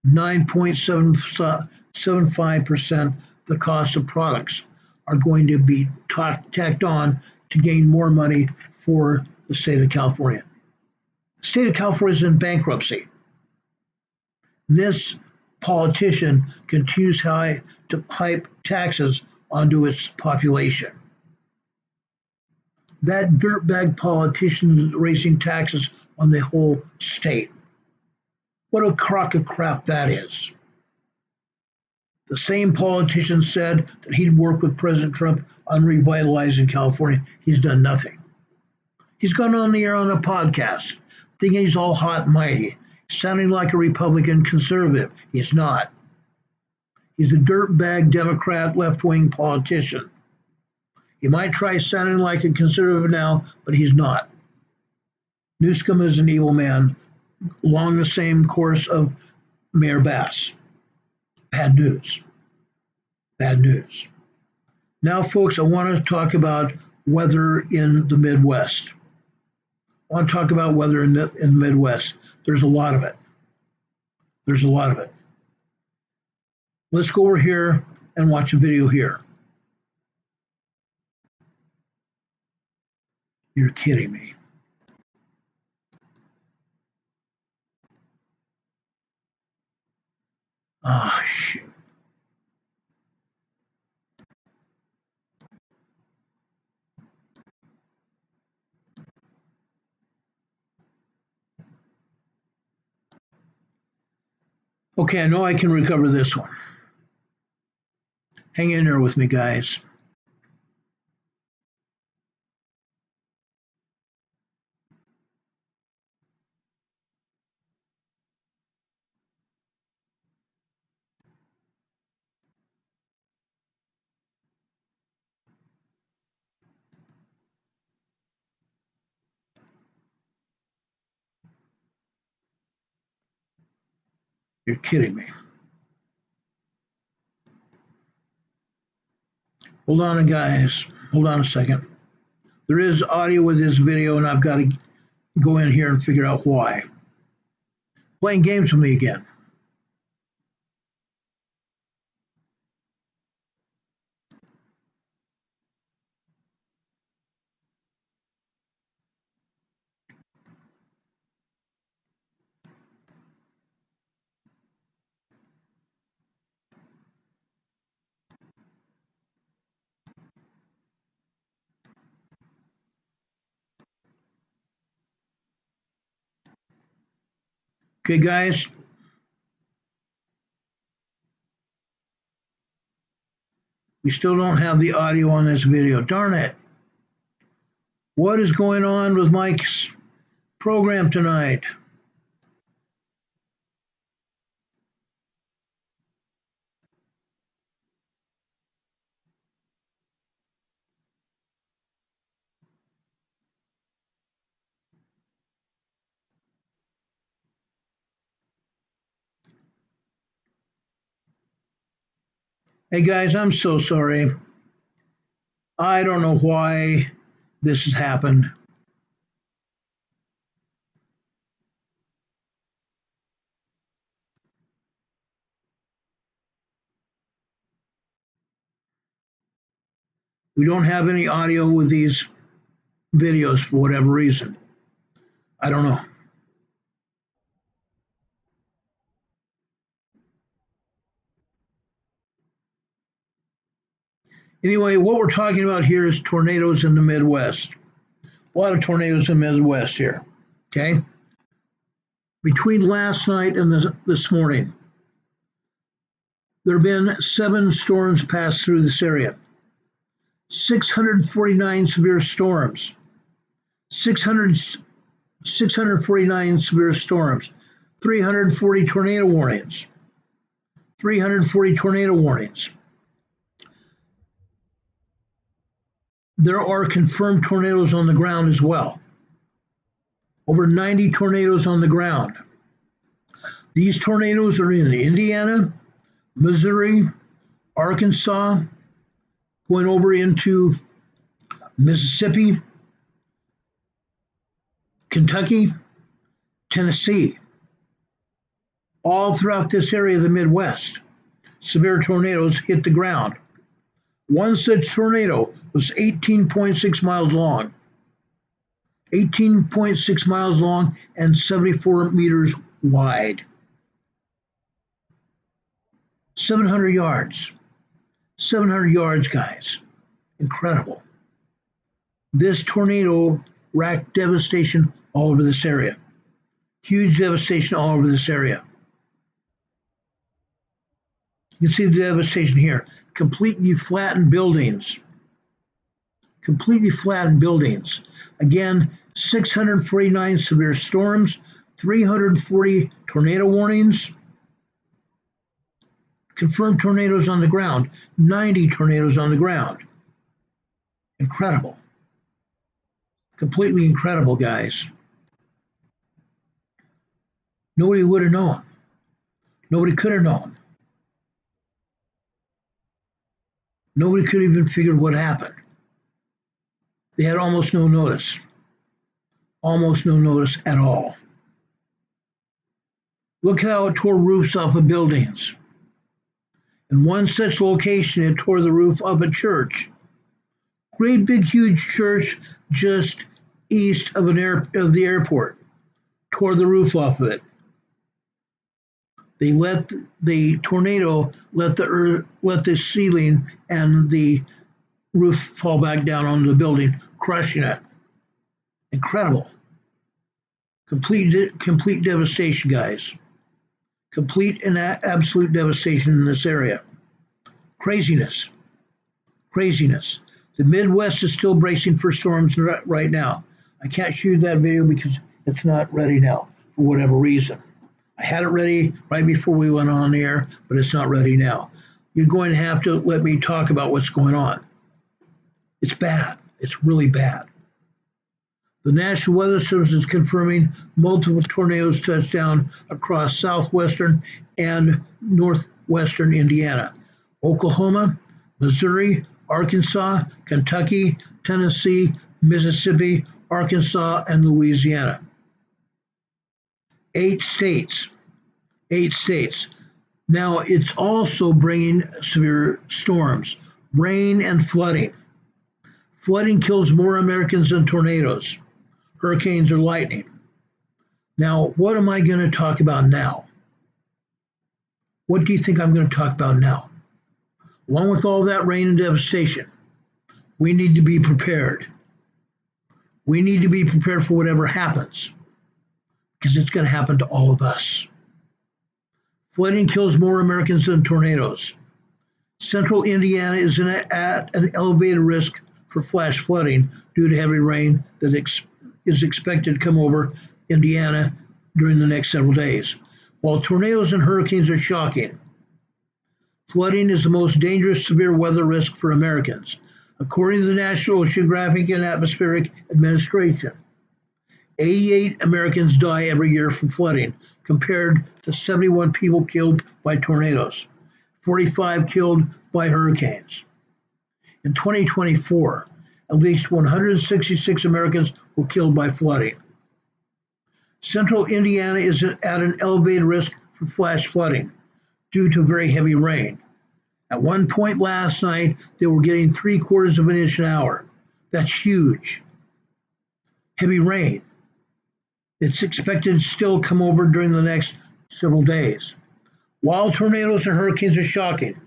Speaker 1: 9.75% the cost of products are going to be tacked on to gain more money for the state of California. The state of California is in bankruptcy. This politician continues to pipe taxes onto its population. That dirtbag politician is raising taxes on the whole state. What a crock of crap that is. The same politician said that he'd work with President Trump on revitalizing California. He's done nothing. He's gone on the air on a podcast, thinking he's all hot and mighty, sounding like a Republican conservative. He's not. He's a dirtbag Democrat left-wing politician. He might try sounding like a conservative now, but he's not. Newsom is an evil man along the same course of Mayor Bass. Bad news. Bad news. Now, folks, I want to talk about weather in the Midwest. I want to talk about weather in the Midwest. There's a lot of it. There's a lot of it. Let's go over here and watch a video here. You're kidding me. Ah, shoot. Okay, I know I can recover this one. Hang in there with me, guys. You're kidding me. Hold on, guys. Hold on a second. There is audio with this video, and I've got to go in here and figure out why. Playing games with me again. Okay, guys. We still don't have the audio on this video. Darn it. What is going on with Mike's program tonight? Hey guys, I'm so sorry. I don't know why this has happened. We don't have any audio with these videos for whatever reason. I don't know. Anyway, what we're talking about here is tornadoes in the Midwest. A lot of tornadoes in the Midwest here, okay? Between last night and this morning, there have been 7 storms passed through this area. 649 severe storms. 649 severe storms. 340 tornado warnings. 340 tornado warnings. There are confirmed tornadoes on the ground as well. Over 90 tornadoes on the ground. These tornadoes are in Indiana, Missouri, Arkansas, going over into Mississippi, Kentucky, Tennessee. All throughout this area of the Midwest, severe tornadoes hit the ground. One such tornado was 18.6 miles long. 18.6 miles long and 74 meters wide. 700 yards. 700 yards, guys. Incredible. This tornado racked devastation all over this area. Huge devastation all over this area. You can see the devastation here. Completely flattened buildings. Completely flattened buildings. Again, 649 severe storms, 340 tornado warnings, confirmed tornadoes on the ground, 90 tornadoes on the ground. Incredible. Completely incredible, guys. Nobody would have known. Nobody could have known. Nobody could have even figured what happened. They had almost no notice. Almost no notice at all. Look how it tore roofs off of buildings. In one such location, it tore the roof of a church. Great big huge church just east of the airport. Tore the roof off of it. They let the tornado let the ceiling and the roof fall back down onto the building, crushing it. Incredible. Complete devastation, guys. Complete and absolute devastation in this area. Craziness. Craziness. The Midwest is still bracing for storms right now. I can't shoot that video because it's not ready now for whatever reason. I had it ready right before we went on the air, but it's not ready now. You're going to have to let me talk about what's going on. It's bad. It's really bad. The National Weather Service is confirming multiple tornadoes touched down across southwestern and northwestern Indiana, Oklahoma, Missouri, Arkansas, Kentucky, Tennessee, Mississippi, Arkansas, and Louisiana. 8 states. 8 states. Now, it's also bringing severe storms, rain, and flooding. Flooding kills more Americans than tornadoes, hurricanes, or lightning. Now, what am I going to talk about now? What do you think I'm going to talk about now? Along with all that rain and devastation, we need to be prepared. We need to be prepared for whatever happens. because it's going to happen to all of us. Flooding kills more Americans than tornadoes. Central Indiana is at an elevated risk for flash flooding due to heavy rain that is expected to come over Indiana during the next several days. While tornadoes and hurricanes are shocking, flooding is the most dangerous severe weather risk for Americans. According to the National Oceanographic and Atmospheric Administration, 88 Americans die every year from flooding, compared to 71 people killed by tornadoes, 45 killed by hurricanes. In 2024, at least 166 Americans were killed by flooding. Central Indiana is at an elevated risk for flash flooding due to very heavy rain. At one point last night, they were getting 3/4 of an inch an hour. That's huge. Heavy rain. It's expected to still come over during the next several days. While tornadoes and hurricanes are shocking,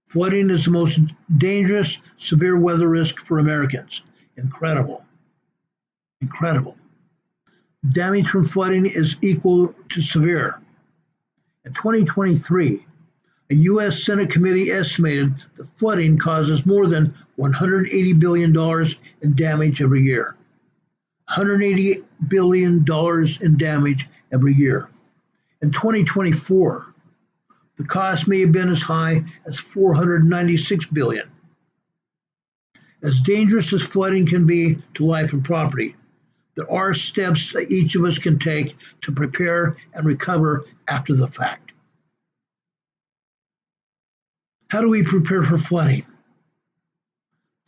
Speaker 1: flooding is the most dangerous severe weather risk for Americans. Incredible. Incredible. Damage from flooding is equal to severe. In 2023, a U.S. Senate committee estimated that flooding causes more than $180 billion in damage every year. $180 billion in damage every year. In 2024, the cost may have been as high as $496 billion. As dangerous as flooding can be to life and property, there are steps that each of us can take to prepare and recover after the fact. How do we prepare for flooding?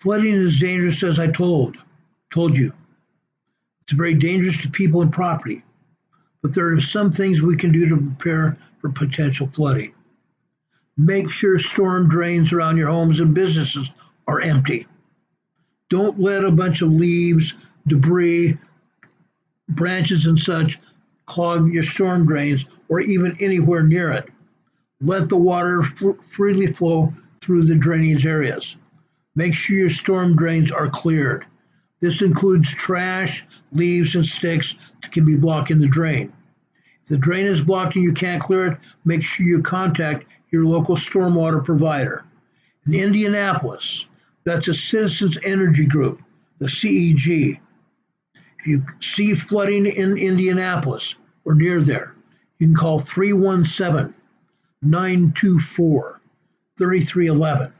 Speaker 1: Flooding is dangerous, as I told you. It's very dangerous to people and property, but there are some things we can do to prepare for potential flooding. Make sure storm drains around your homes and businesses are empty. Don't let a bunch of leaves, debris, branches and such clog your storm drains or even anywhere near it. Let the water freely flow through the drainage areas. Make sure your storm drains are cleared. This includes trash, leaves, and sticks that can be blocking the drain. If the drain is blocked and you can't clear it, make sure you contact your local stormwater provider. In Indianapolis, that's a Citizens Energy Group, the CEG. If you see flooding in Indianapolis or near there, you can call 317-924-3311.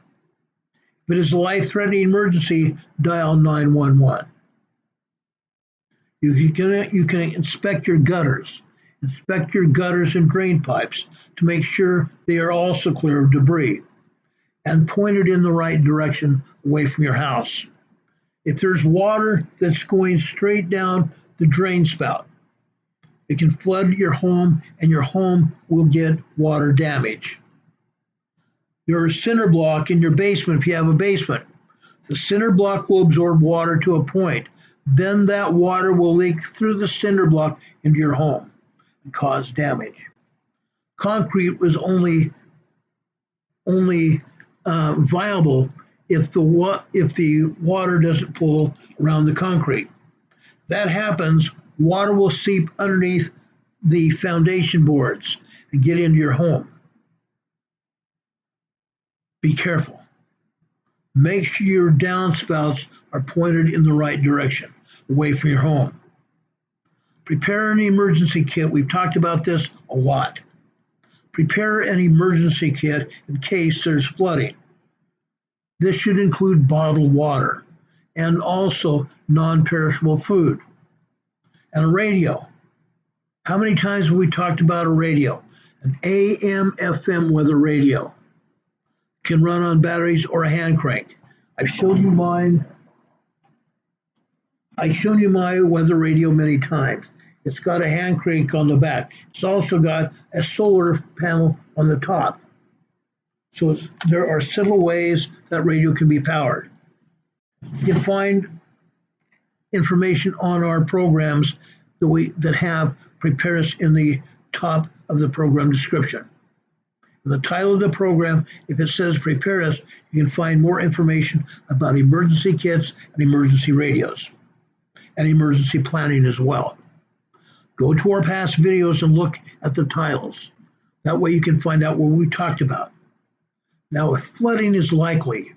Speaker 1: If it is a life-threatening emergency, dial 911. You can inspect your gutters. Inspect your gutters and drain pipes to make sure they are also clear of debris and pointed in the right direction away from your house. If there's water that's going straight down the drain spout, it can flood your home and your home will get water damage. Your cinder block in your basement, if you have a basement, the cinder block will absorb water to a point. Then that water will leak through the cinder block into your home and cause damage. Concrete was only viable if the water doesn't flow around the concrete. That happens, water will seep underneath the foundation boards and get into your home. Be careful. Make sure your downspouts are pointed in the right direction, away from your home. Prepare an emergency kit. We've talked about this a lot. Prepare an emergency kit in case there's flooding. This should include bottled water and also non-perishable food. And a radio. How many times have we talked about a radio? An AM/FM weather radio. Can run on batteries or a hand crank. I've shown you mine. I've shown you my weather radio many times. It's got a hand crank on the back. It's also got a solar panel on the top. So there are several ways that radio can be powered. You can find information on our programs that have preparedness in the top of the program description. In the title of the program, if it says preparedness, you can find more information about emergency kits and emergency radios and emergency planning as well. Go to our past videos and look at the titles. That way you can find out what we talked about. Now, if flooding is likely,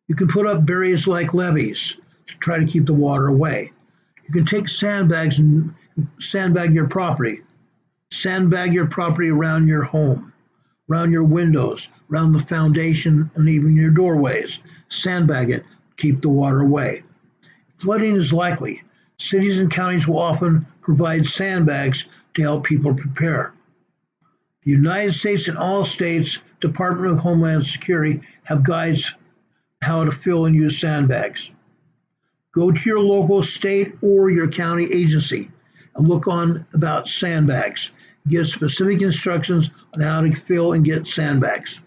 Speaker 1: you can put up barriers like levees to try to keep the water away. You can take sandbags and sandbag your property. Sandbag your property around your home, around your windows, around the foundation, and even your doorways. Sandbag it, keep the water away. Flooding is likely. Cities and counties will often provide sandbags to help people prepare. The United States and all states, Department of Homeland Security, have guides how to fill and use sandbags. Go to your local state or your county agency and look on about sandbags. Give specific instructions on how to fill and get sandbags.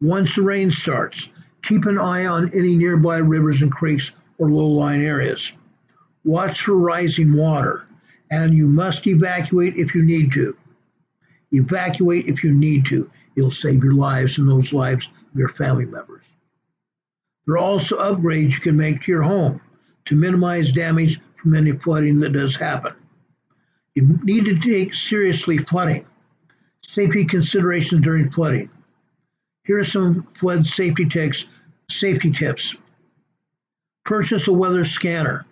Speaker 1: Once the rain starts, keep an eye on any nearby rivers and creeks or low-lying areas. Watch for rising water, and you must evacuate if you need to. Evacuate if you need to. It'll save your lives and those lives of your family members. There are also upgrades you can make to your home to minimize damage from any flooding that does happen. You need to take seriously flooding. Safety considerations during flooding. Here are some flood safety tips. Purchase a weather scanner.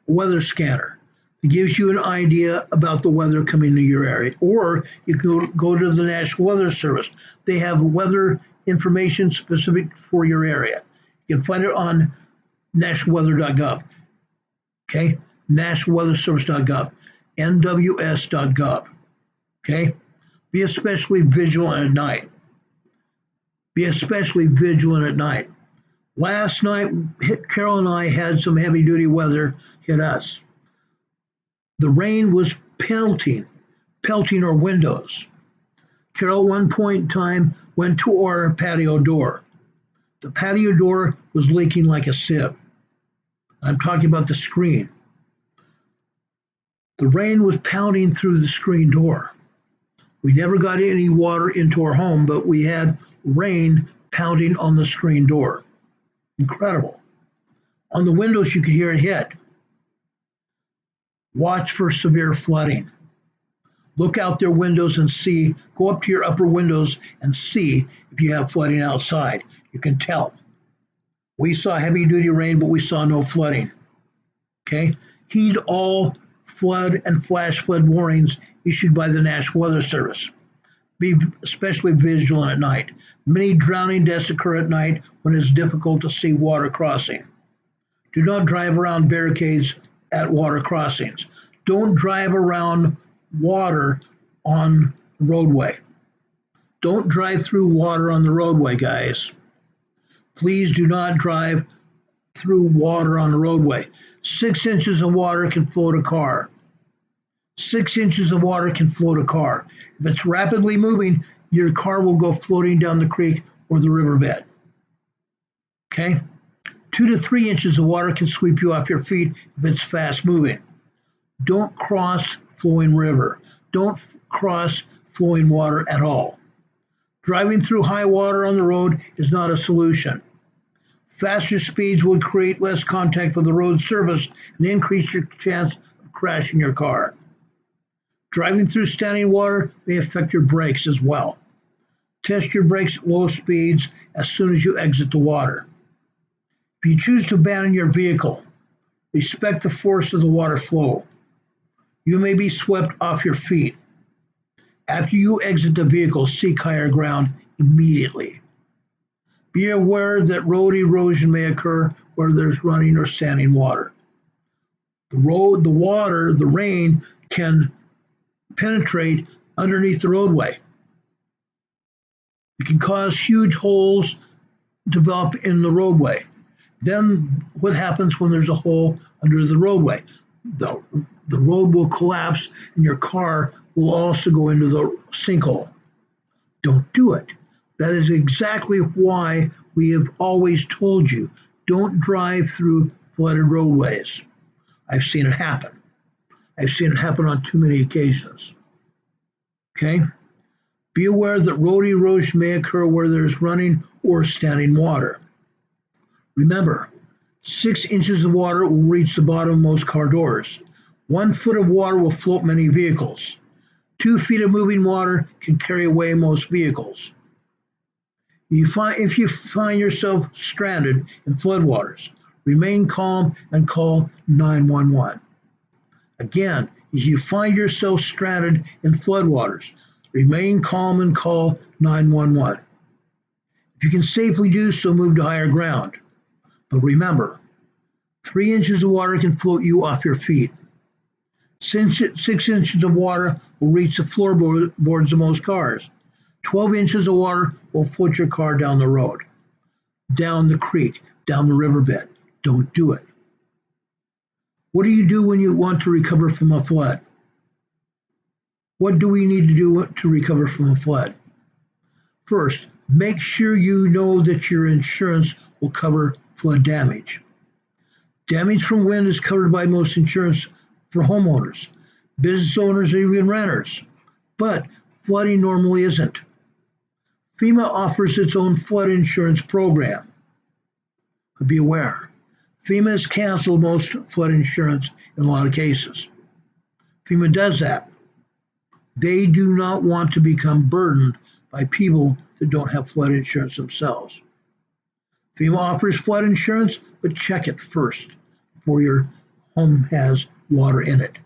Speaker 1: A weather scanner. It gives you an idea about the weather coming to your area. Or you can go to the National Weather Service. They have weather information specific for your area. You can find it on NHWC.gov. Okay? NHWC.gov. NWS.gov. Okay? Be especially vigilant at night. Be especially vigilant at night. Last night, Carol and I had some heavy-duty weather hit us. The rain was pelting our windows. Carol, at one point in time, went to our patio door. The patio door was leaking like a sieve. I'm talking about the screen. The rain was pounding through the screen door. We never got any water into our home, but we had rain pounding on the screen door. Incredible. On the windows, you could hear it hit. Watch for severe flooding. Look out their windows and see, go up to your upper windows and see if you have flooding outside. You can tell. We saw heavy duty rain, but we saw no flooding. Okay? Heed all flood and flash flood warnings issued by the National Weather Service. Be especially vigilant at night. Many drowning deaths occur at night when it's difficult to see water crossing. Do not drive around barricades at water crossings. Don't drive around water on the roadway. Don't drive through water on the roadway, guys. Please do not drive through water on the roadway. 6 inches of water can float a car. 6 inches of water can float a car. If it's rapidly moving, your car will go floating down the creek or the riverbed. Okay? 2 to 3 inches of water can sweep you off your feet if it's fast moving. Don't cross flowing river. Don't cross flowing water at all. Driving through high water on the road is not a solution. Faster speeds will create less contact with the road surface and increase your chance of crashing your car. Driving through standing water may affect your brakes as well. Test your brakes at low speeds as soon as you exit the water. If you choose to abandon your vehicle, respect the force of the water flow. You may be swept off your feet. After you exit the vehicle, seek higher ground immediately. Be aware that road erosion may occur where there's running or standing water. The rain can penetrate underneath the roadway. It can cause huge holes develop in the roadway. Then what happens when there's a hole under the roadway? The road will collapse and your car will also go into the sinkhole. Don't do it. That is exactly why we have always told you, don't drive through flooded roadways. I've seen it happen. I've seen it happen on too many occasions. Okay? Be aware that road erosion may occur where there's running or standing water. Remember, 6 inches of water will reach the bottom of most car doors.
Speaker 2: 1 foot of water will float many vehicles. 2 feet of moving water can carry away most vehicles. If you find yourself stranded in floodwaters, remain calm and call 911. Again, if you find yourself stranded in floodwaters, remain calm and call 911. If you can safely do so, move to higher ground. But remember, 3 inches of water can float you off your feet. 6 inches of water will reach the floorboards of most cars. 12 inches of water will float your car down the road, down the creek, down the riverbed. Don't do it. What do you do when you want to recover from a flood? What do we need to do to recover from a flood? First, make sure you know that your insurance will cover flood damage. Damage from wind is covered by most insurance for homeowners, business owners, or even renters, but flooding normally isn't. FEMA offers its own flood insurance program. But be aware, FEMA has canceled most flood insurance in a lot of cases. FEMA does that. They do not want to become burdened by people that don't have flood insurance themselves. FEMA offers flood insurance, but check it first before your home has water in it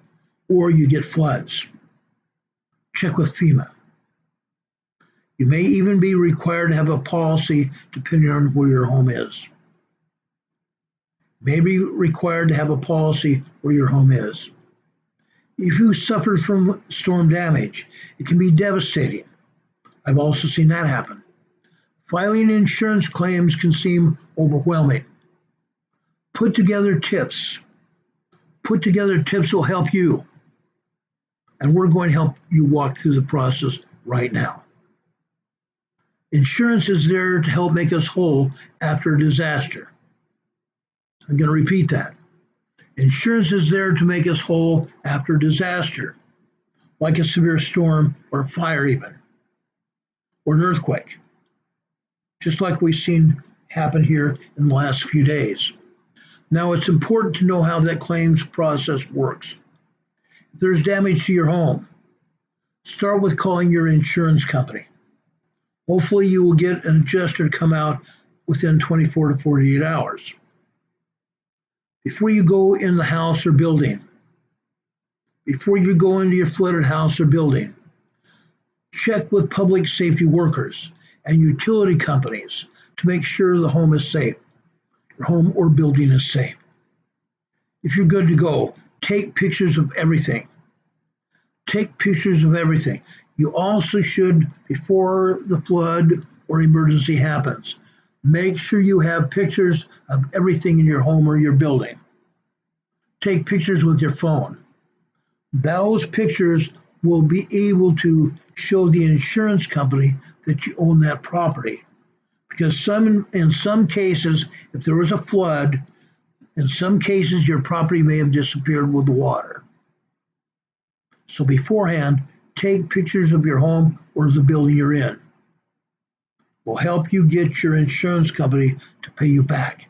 Speaker 2: or you get floods. Check with FEMA. You may even be required to have a policy depending on where your home is. May be required to have a policy where your home is. If you suffered from storm damage, it can be devastating. I've also seen that happen. Filing insurance claims can seem overwhelming. Put together tips. Put together tips will help you. And we're going to help you walk through the process right now. Insurance is there to help make us whole after a disaster. I'm going to repeat that. Insurance is there to make us whole after a disaster, like a severe storm or a fire even, or an earthquake, just like we've seen happen here in the last few days. Now, it's important to know how that claims process works. If there's damage to your home, start with calling your insurance company. Hopefully you will get an adjuster to come out within 24 to 48 hours. Before you go in the house or building, before you go into your flooded house or building, check with public safety workers and utility companies to make sure the home is safe. Your home or building is safe. If you're good to go, take pictures of everything. Take pictures of everything. You also should, before the flood or emergency happens, make sure you have pictures of everything in your home or your building. Take pictures with your phone. Those pictures will be able to show the insurance company that you own that property. Because in some cases, if there was a flood, in some cases your property may have disappeared with the water. So beforehand, take pictures of your home or the building you're in. Will help you get your insurance company to pay you back.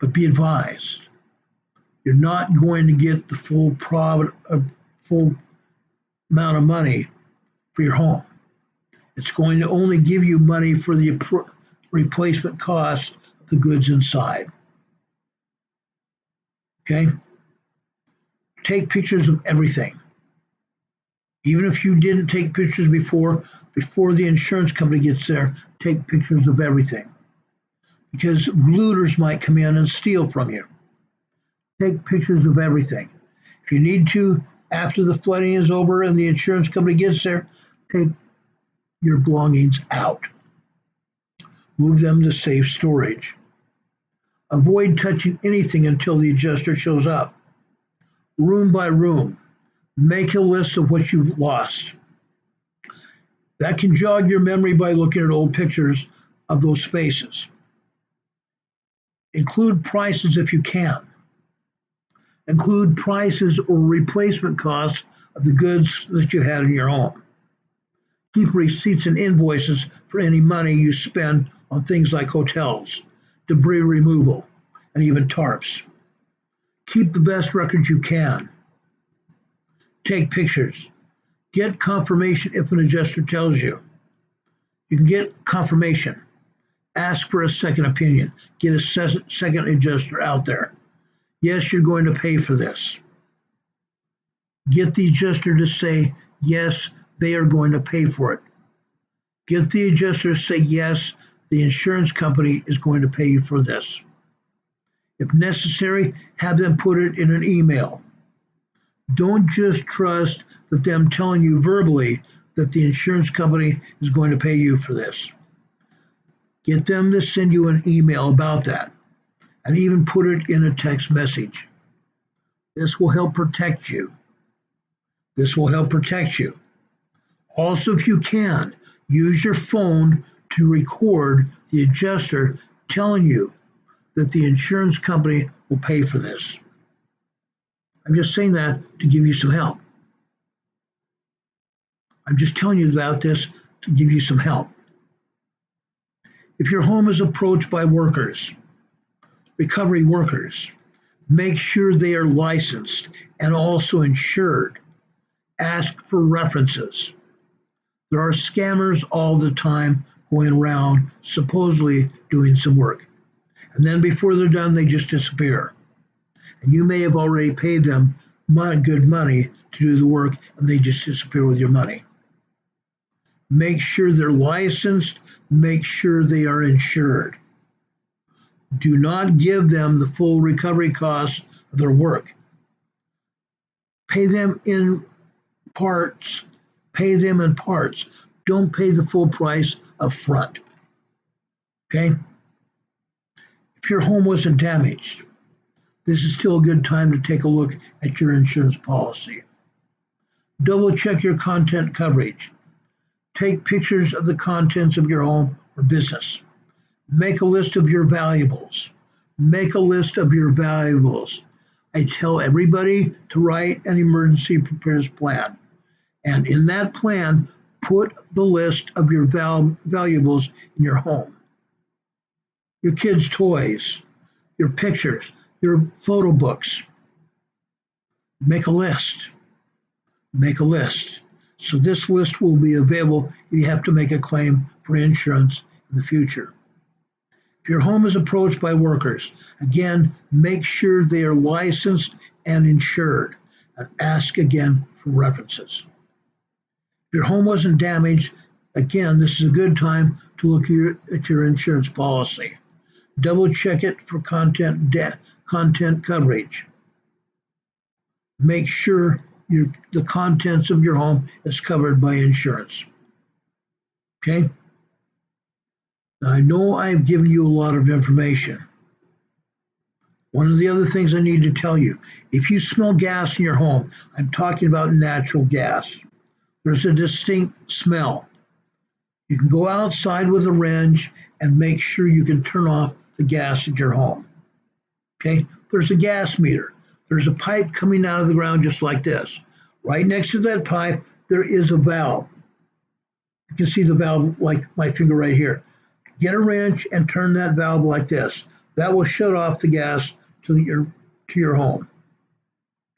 Speaker 2: But be advised, you're not going to get the full amount of money for your home. It's going to only give you money for the replacement cost of the goods inside. Okay? Take pictures of everything. Even if you didn't take pictures before the insurance company gets there, take pictures of everything. Because looters might come in and steal from you. Take pictures of everything. If you need to, after the flooding is over and the insurance company gets there, take your belongings out. Move them to safe storage. Avoid touching anything until the adjuster shows up. Room by room. Make a list of what you've lost. That can jog your memory by looking at old pictures of those spaces. Include prices if you can. Include prices or replacement costs of the goods that you had in your home. Keep receipts and invoices for any money you spend on things like hotels, debris removal, and even tarps. Keep the best records you can. Take pictures. Get confirmation if an adjuster tells you. You can get confirmation. Ask for a second opinion. Get a second adjuster out there. Yes, you're going to pay for this. Get the adjuster to say, yes, they are going to pay for it. Get the adjuster to say, yes, the insurance company is going to pay you for this. If necessary, have them put it in an email. Don't just trust that them telling you verbally that the insurance company is going to pay you for this. Get them to send you an email about that, and even put it in a text message. This will help protect you. This will help protect you. Also, if you can, use your phone to record the adjuster telling you that the insurance company will pay for this. I'm just saying that to give you some help. I'm just telling you about this to give you some help. If your home is approached by workers, recovery workers, make sure they are licensed and also insured. Ask for references. There are scammers all the time going around supposedly doing some work. And then before they're done, they just disappear. And you may have already paid them good money to do the work, and they just disappear with your money. Make sure they're licensed. Make sure they are insured. Do not give them the full recovery costs of their work. Pay them in parts. Pay them in parts. Don't pay the full price up front. Okay? If your home wasn't damaged, this is still a good time to take a look at your insurance policy. Double check your content coverage. Take pictures of the contents of your home or business. Make a list of your valuables. Make a list of your valuables. I tell everybody to write an emergency preparedness plan. And in that plan, put the list of your valuables in your home. Your kids' toys, your pictures, your photo books. Make a list. Make a list. So this list will be available if you have to make a claim for insurance in the future. If your home is approached by workers, again, make sure they are licensed and insured, and ask again for references. If your home wasn't damaged, again, this is a good time to look at your insurance policy. Double check it for content coverage. Make sure the contents of your home is covered by insurance. Okay? Now, I know I've given you a lot of information. One of the other things I need to tell you, if you smell gas in your home, I'm talking about natural gas. There's a distinct smell. You can go outside with a wrench and make sure you can turn off the gas at your home. Okay? There's a gas meter. There's a pipe coming out of the ground just like this. Right next to that pipe, there is a valve. You can see the valve like my finger right here. Get a wrench and turn that valve like this. That will shut off the gas to your home.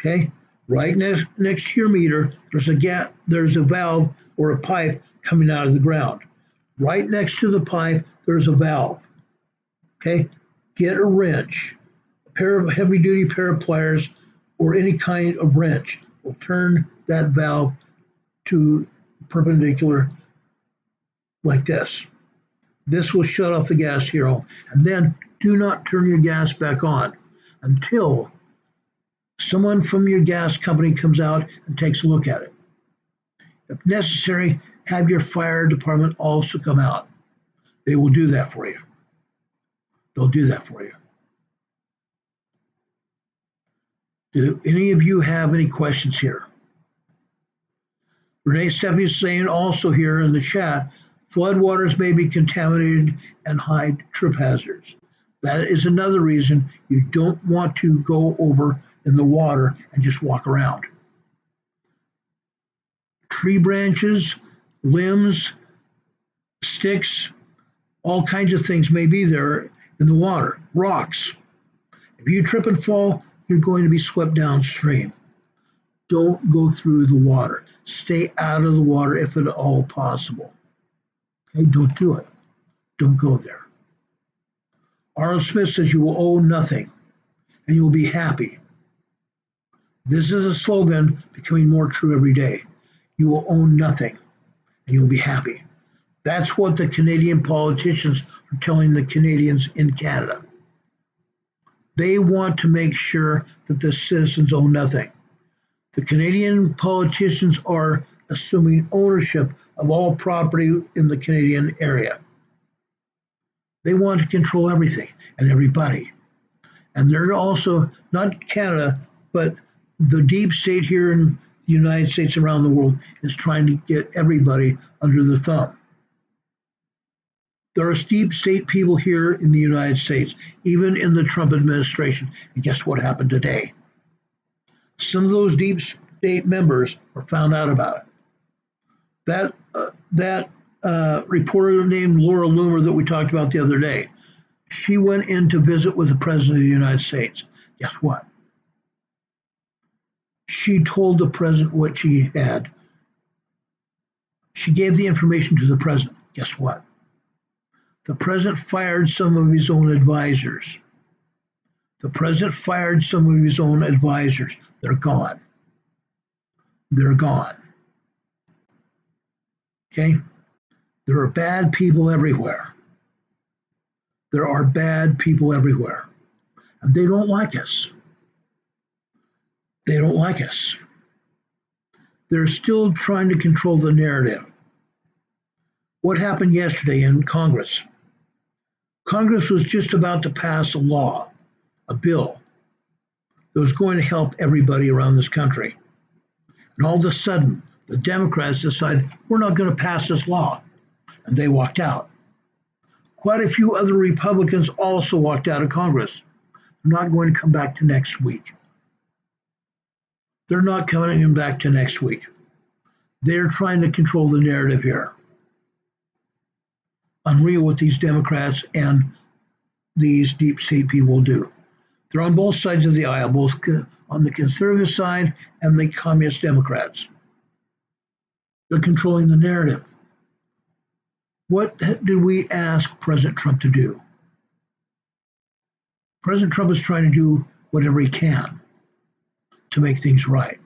Speaker 2: Okay? Right next to your meter, there's a valve or a pipe coming out of the ground. Right next to the pipe, there's a valve. Okay? Get a wrench. Heavy-duty pair of pliers or any kind of wrench will turn that valve to perpendicular like this. This will shut off the gas to your home. And then do not turn your gas back on until someone from your gas company comes out and takes a look at it. If necessary, have your fire department also come out. They will do that for you. They'll do that for you. Do any of you have any questions here? Renee Steffi is saying also here in the chat, floodwaters may be contaminated and hide trip hazards. That is another reason you don't want to go over in the water and just walk around. Tree branches, limbs, sticks, all kinds of things may be there in the water. Rocks. If you trip and fall, you're going to be swept downstream. Don't go through the water. Stay out of the water if at all possible. Okay, don't do it. Don't go there. Arnold Smith says you will owe nothing and you will be happy. This is a slogan becoming more true every day. You will own nothing and you will be happy. That's what the Canadian politicians are telling the Canadians in Canada. They want to make sure that the citizens own nothing. The Canadian politicians are assuming ownership of all property in the Canadian area. They want to control everything and everybody. And they're also, not Canada, but the deep state here in the United States and around the world is trying to get everybody under the thumb. There are deep state people here in the United States, even in the Trump administration. And guess what happened today? Some of those deep state members were found out about it. That reporter named Laura Loomer that we talked about the other day, she went in to visit with the President of the United States. Guess what? She told the President what she had. She gave the information to the President. Guess what? The President fired some of his own advisors. The President fired some of his own advisors. They're gone. They're gone. Okay? There are bad people everywhere. There are bad people everywhere. And they don't like us. They don't like us. They're still trying to control the narrative. What happened yesterday in Congress? Congress was just about to pass a law, a bill, that was going to help everybody around this country. And all of a sudden, the Democrats decided, we're not going to pass this law. And they walked out. Quite a few other Republicans also walked out of Congress. They're not going to come back to next week. They're not coming back to next week. They're trying to control the narrative here. Unreal what these Democrats and these deep state people do. They're on both sides of the aisle, both on the conservative side and the communist Democrats. They're controlling the narrative. What did we ask President Trump to do? President Trump is trying to do whatever he can to make things right.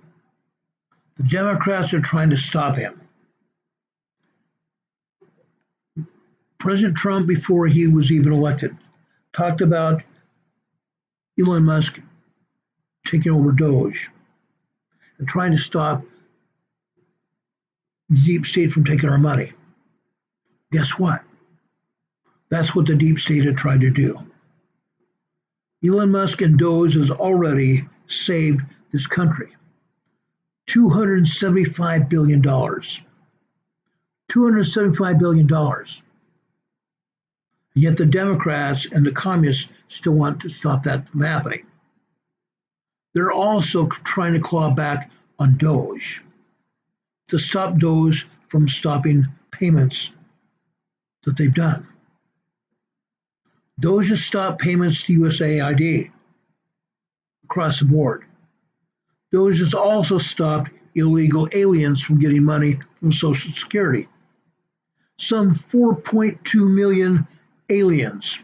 Speaker 2: The Democrats are trying to stop him. President Trump, before he was even elected, talked about Elon Musk taking over Doge and trying to stop the deep state from taking our money. Guess what? That's what the deep state had tried to do. Elon Musk and Doge has already saved this country $275 billion. $275 billion. Yet the Democrats and the communists still want to stop that from happening. They're also trying to claw back on Doge to stop Doge from stopping payments that they've done. Doge has stopped payments to USAID across the board. Doge has also stopped illegal aliens from getting money from Social Security. Some 4.2 million aliens.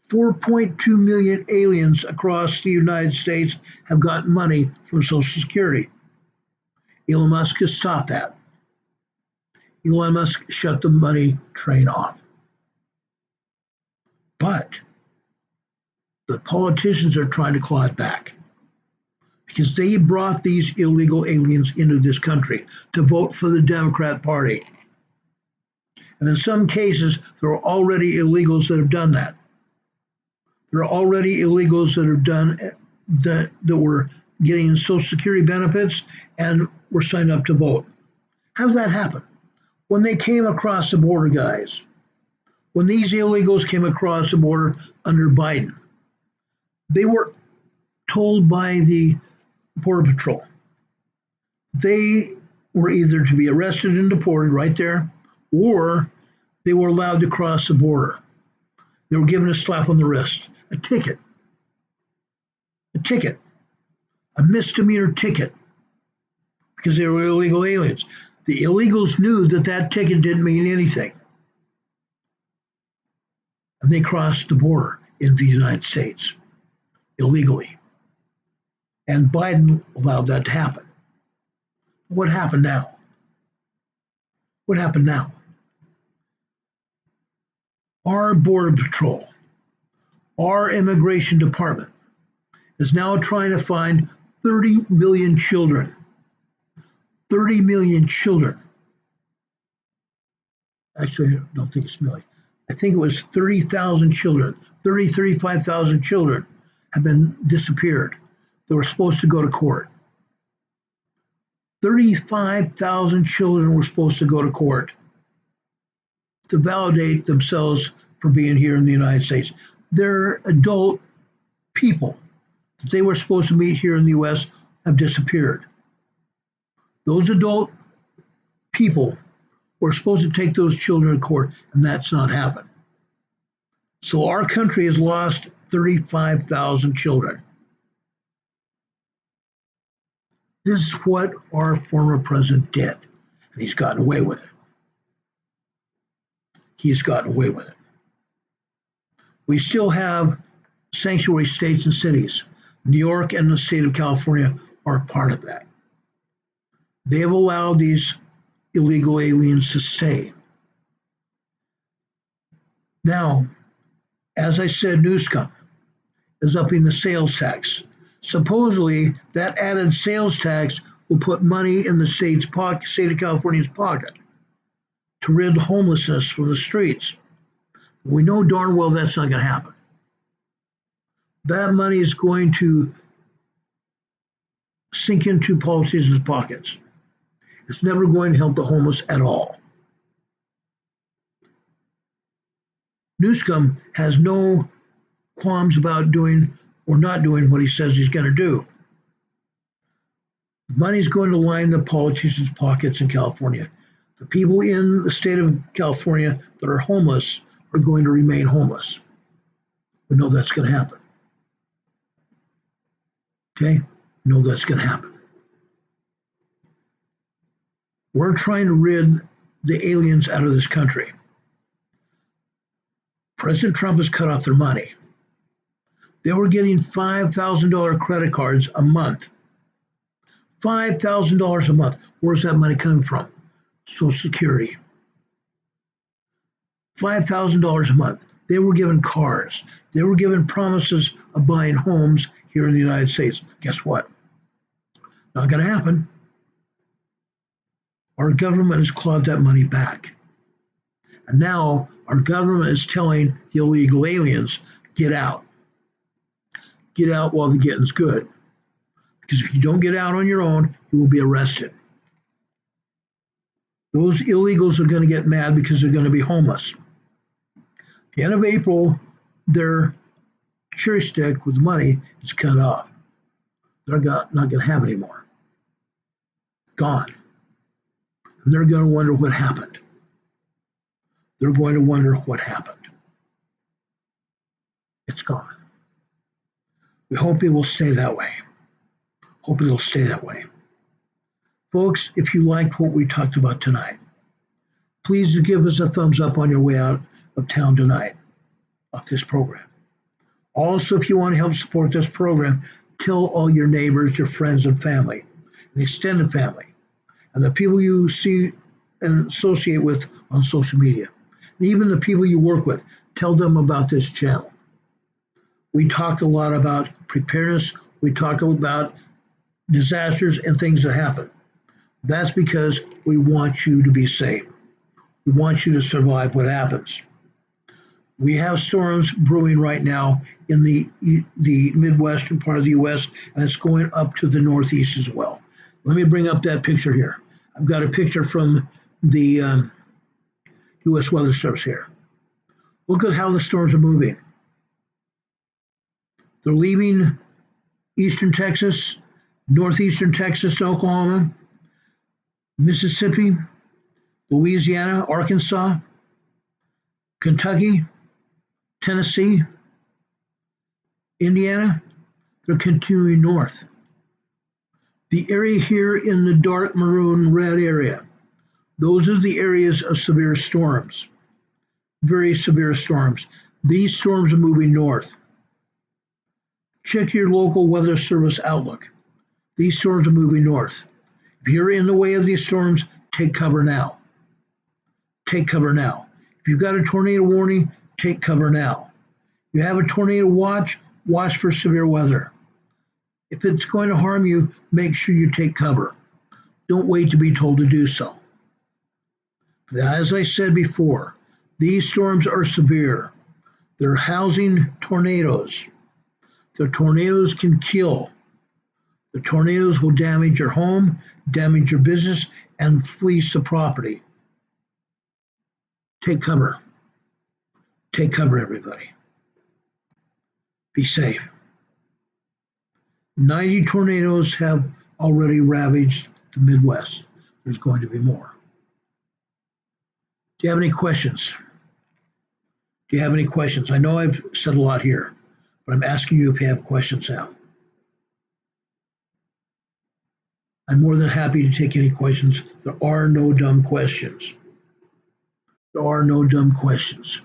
Speaker 2: 4.2 million aliens across the United States have gotten money from Social Security. Elon Musk has stopped that. Elon Musk shut the money train off. But the politicians are trying to claw it back because they brought these illegal aliens into this country to vote for the Democrat Party. And in some cases, there are already illegals that have done that. There are already illegals that have done that were getting Social Security benefits and were signed up to vote. How does that happen? When they came across the border, guys, when these illegals came across the border under Biden, they were told by the Border Patrol they were either to be arrested and deported right there, or they were allowed to cross the border. They were given a slap on the wrist, a ticket. A ticket. a misdemeanor ticket because they were illegal aliens. The illegals knew that that ticket didn't mean anything. And they crossed the border into the United States illegally. And Biden allowed that to happen. What happened now? What happened now? Our Border Patrol, our Immigration Department is now trying to find 30 million children. 30 million children. Actually, I don't think it's million. I think it was 30,000 children, 35,000 children have been disappeared. They were supposed to go to court. 35,000 children were supposed to go to court to validate themselves for being here in the United States. They're adult people that they were supposed to meet here in the U.S. have disappeared. Those adult people were supposed to take those children to court, and that's not happened. So our country has lost 35,000 children. This is what our former president did, and he's gotten away with it. He's gotten away with it. We still have sanctuary states and cities. New York and the state of California are part of that. They have allowed these illegal aliens to stay. Now, as I said, Newscom is upping the sales tax. Supposedly, that added sales tax will put money in the state of California's pocket to rid homelessness from the streets. We know darn well that's not going to happen. That money is going to sink into politicians' pockets. It's never going to help the homeless at all. Newscom has no qualms about doing or not doing what he says he's going to do. Money's going to line the politicians' pockets in California. The people in the state of California that are homeless are going to remain homeless. We know that's going to happen. Okay? We know that's going to happen. We're trying to rid the aliens out of this country. President Trump has cut off their money. They were getting $5,000 credit cards a month. $5,000 a month. Where's that money coming from? Social Security. $5,000 a month. They were given cars. They were given promises of buying homes here in the United States. Guess what? Not going to happen. Our government has clawed that money back. And now our government is telling the illegal aliens, get out. Get out while the getting's good. Because if you don't get out on your own, you will be arrested. Those illegals are going to get mad because they're going to be homeless. At the end of April, their cherry stick with money is cut off. They're not going to have any more. Gone. And they're going to wonder what happened. They're going to wonder what happened. It's gone. We hope it will stay that way. Hope it'll stay that way. Folks, if you liked what we talked about tonight, please give us a thumbs up on your way out of town tonight off this program. Also, if you want to help support this program, tell all your neighbors, your friends and family, and extended family, and the people you see and associate with on social media, and even the people you work with, tell them about this channel. We talk a lot about preparedness. We talk about disasters and things that happen. That's because we want you to be safe. We want you to survive what happens. We have storms brewing right now in the Midwestern part of the U.S., and it's going up to the Northeast as well. Let me bring up that picture here. I've got a picture from the U.S. Weather Service here. Look at how the storms are moving. They're leaving eastern Texas, northeastern Texas to Oklahoma, Mississippi, Louisiana, Arkansas, Kentucky, Tennessee, Indiana. They're continuing north. The area here in the dark maroon red area, those are the areas of severe storms, very severe storms. These storms are moving north. Check your local weather service outlook. These storms are moving north. If you're in the way of these storms, take cover now. Take cover now. If you've got a tornado warning, take cover now. If you have a tornado watch, watch for severe weather. If it's going to harm you, make sure you take cover. Don't wait to be told to do so. Now, as I said before, these storms are severe. They're housing tornadoes. The tornadoes can kill. The tornadoes will damage your home, damage your business, and fleece the property. Take cover. Take cover, everybody. Be safe. 90 tornadoes have already ravaged the Midwest. There's going to be more. Do you have any questions? Do you have any questions? I know I've said a lot here, but I'm asking you if you have questions now. I'm more than happy to take any questions. There are no dumb questions. There are no dumb questions.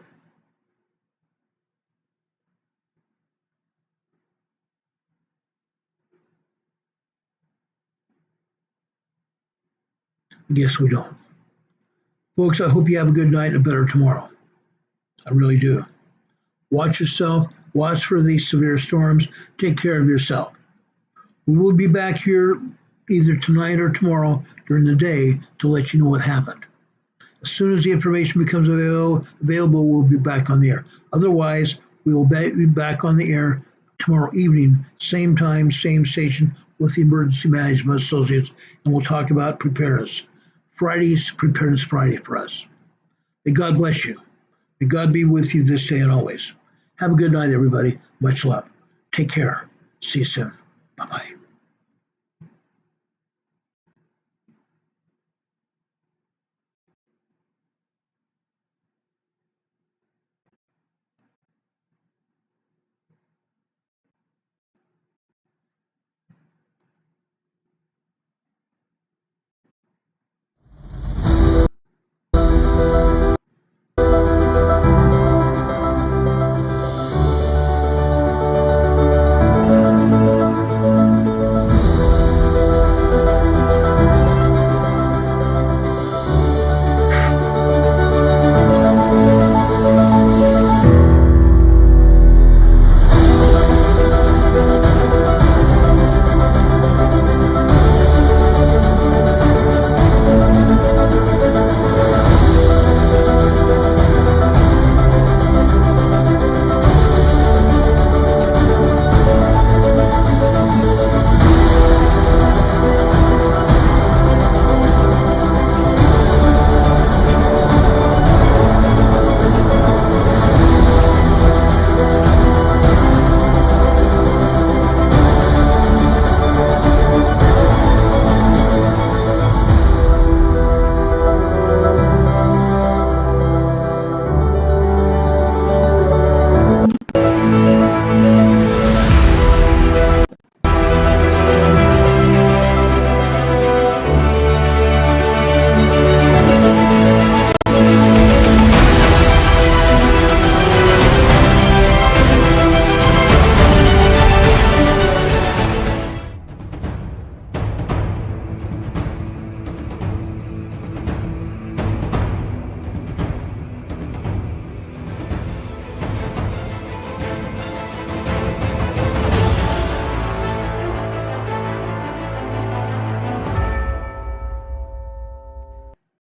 Speaker 2: I guess we don't. Folks, I hope you have a good night and a better tomorrow. I really do. Watch yourself. Watch for these severe storms. Take care of yourself. We will be back here either tonight or tomorrow during the day to let you know what happened. As soon as the information becomes available, we'll be back on the air. Otherwise, we will be back on the air tomorrow evening, same time, same station, with the Emergency Management Associates, and we'll talk about preparedness. Friday's Preparedness Friday for us. May God bless you. May God be with you this day and always. Have a good night, everybody. Much love. Take care. See you soon. Bye-bye.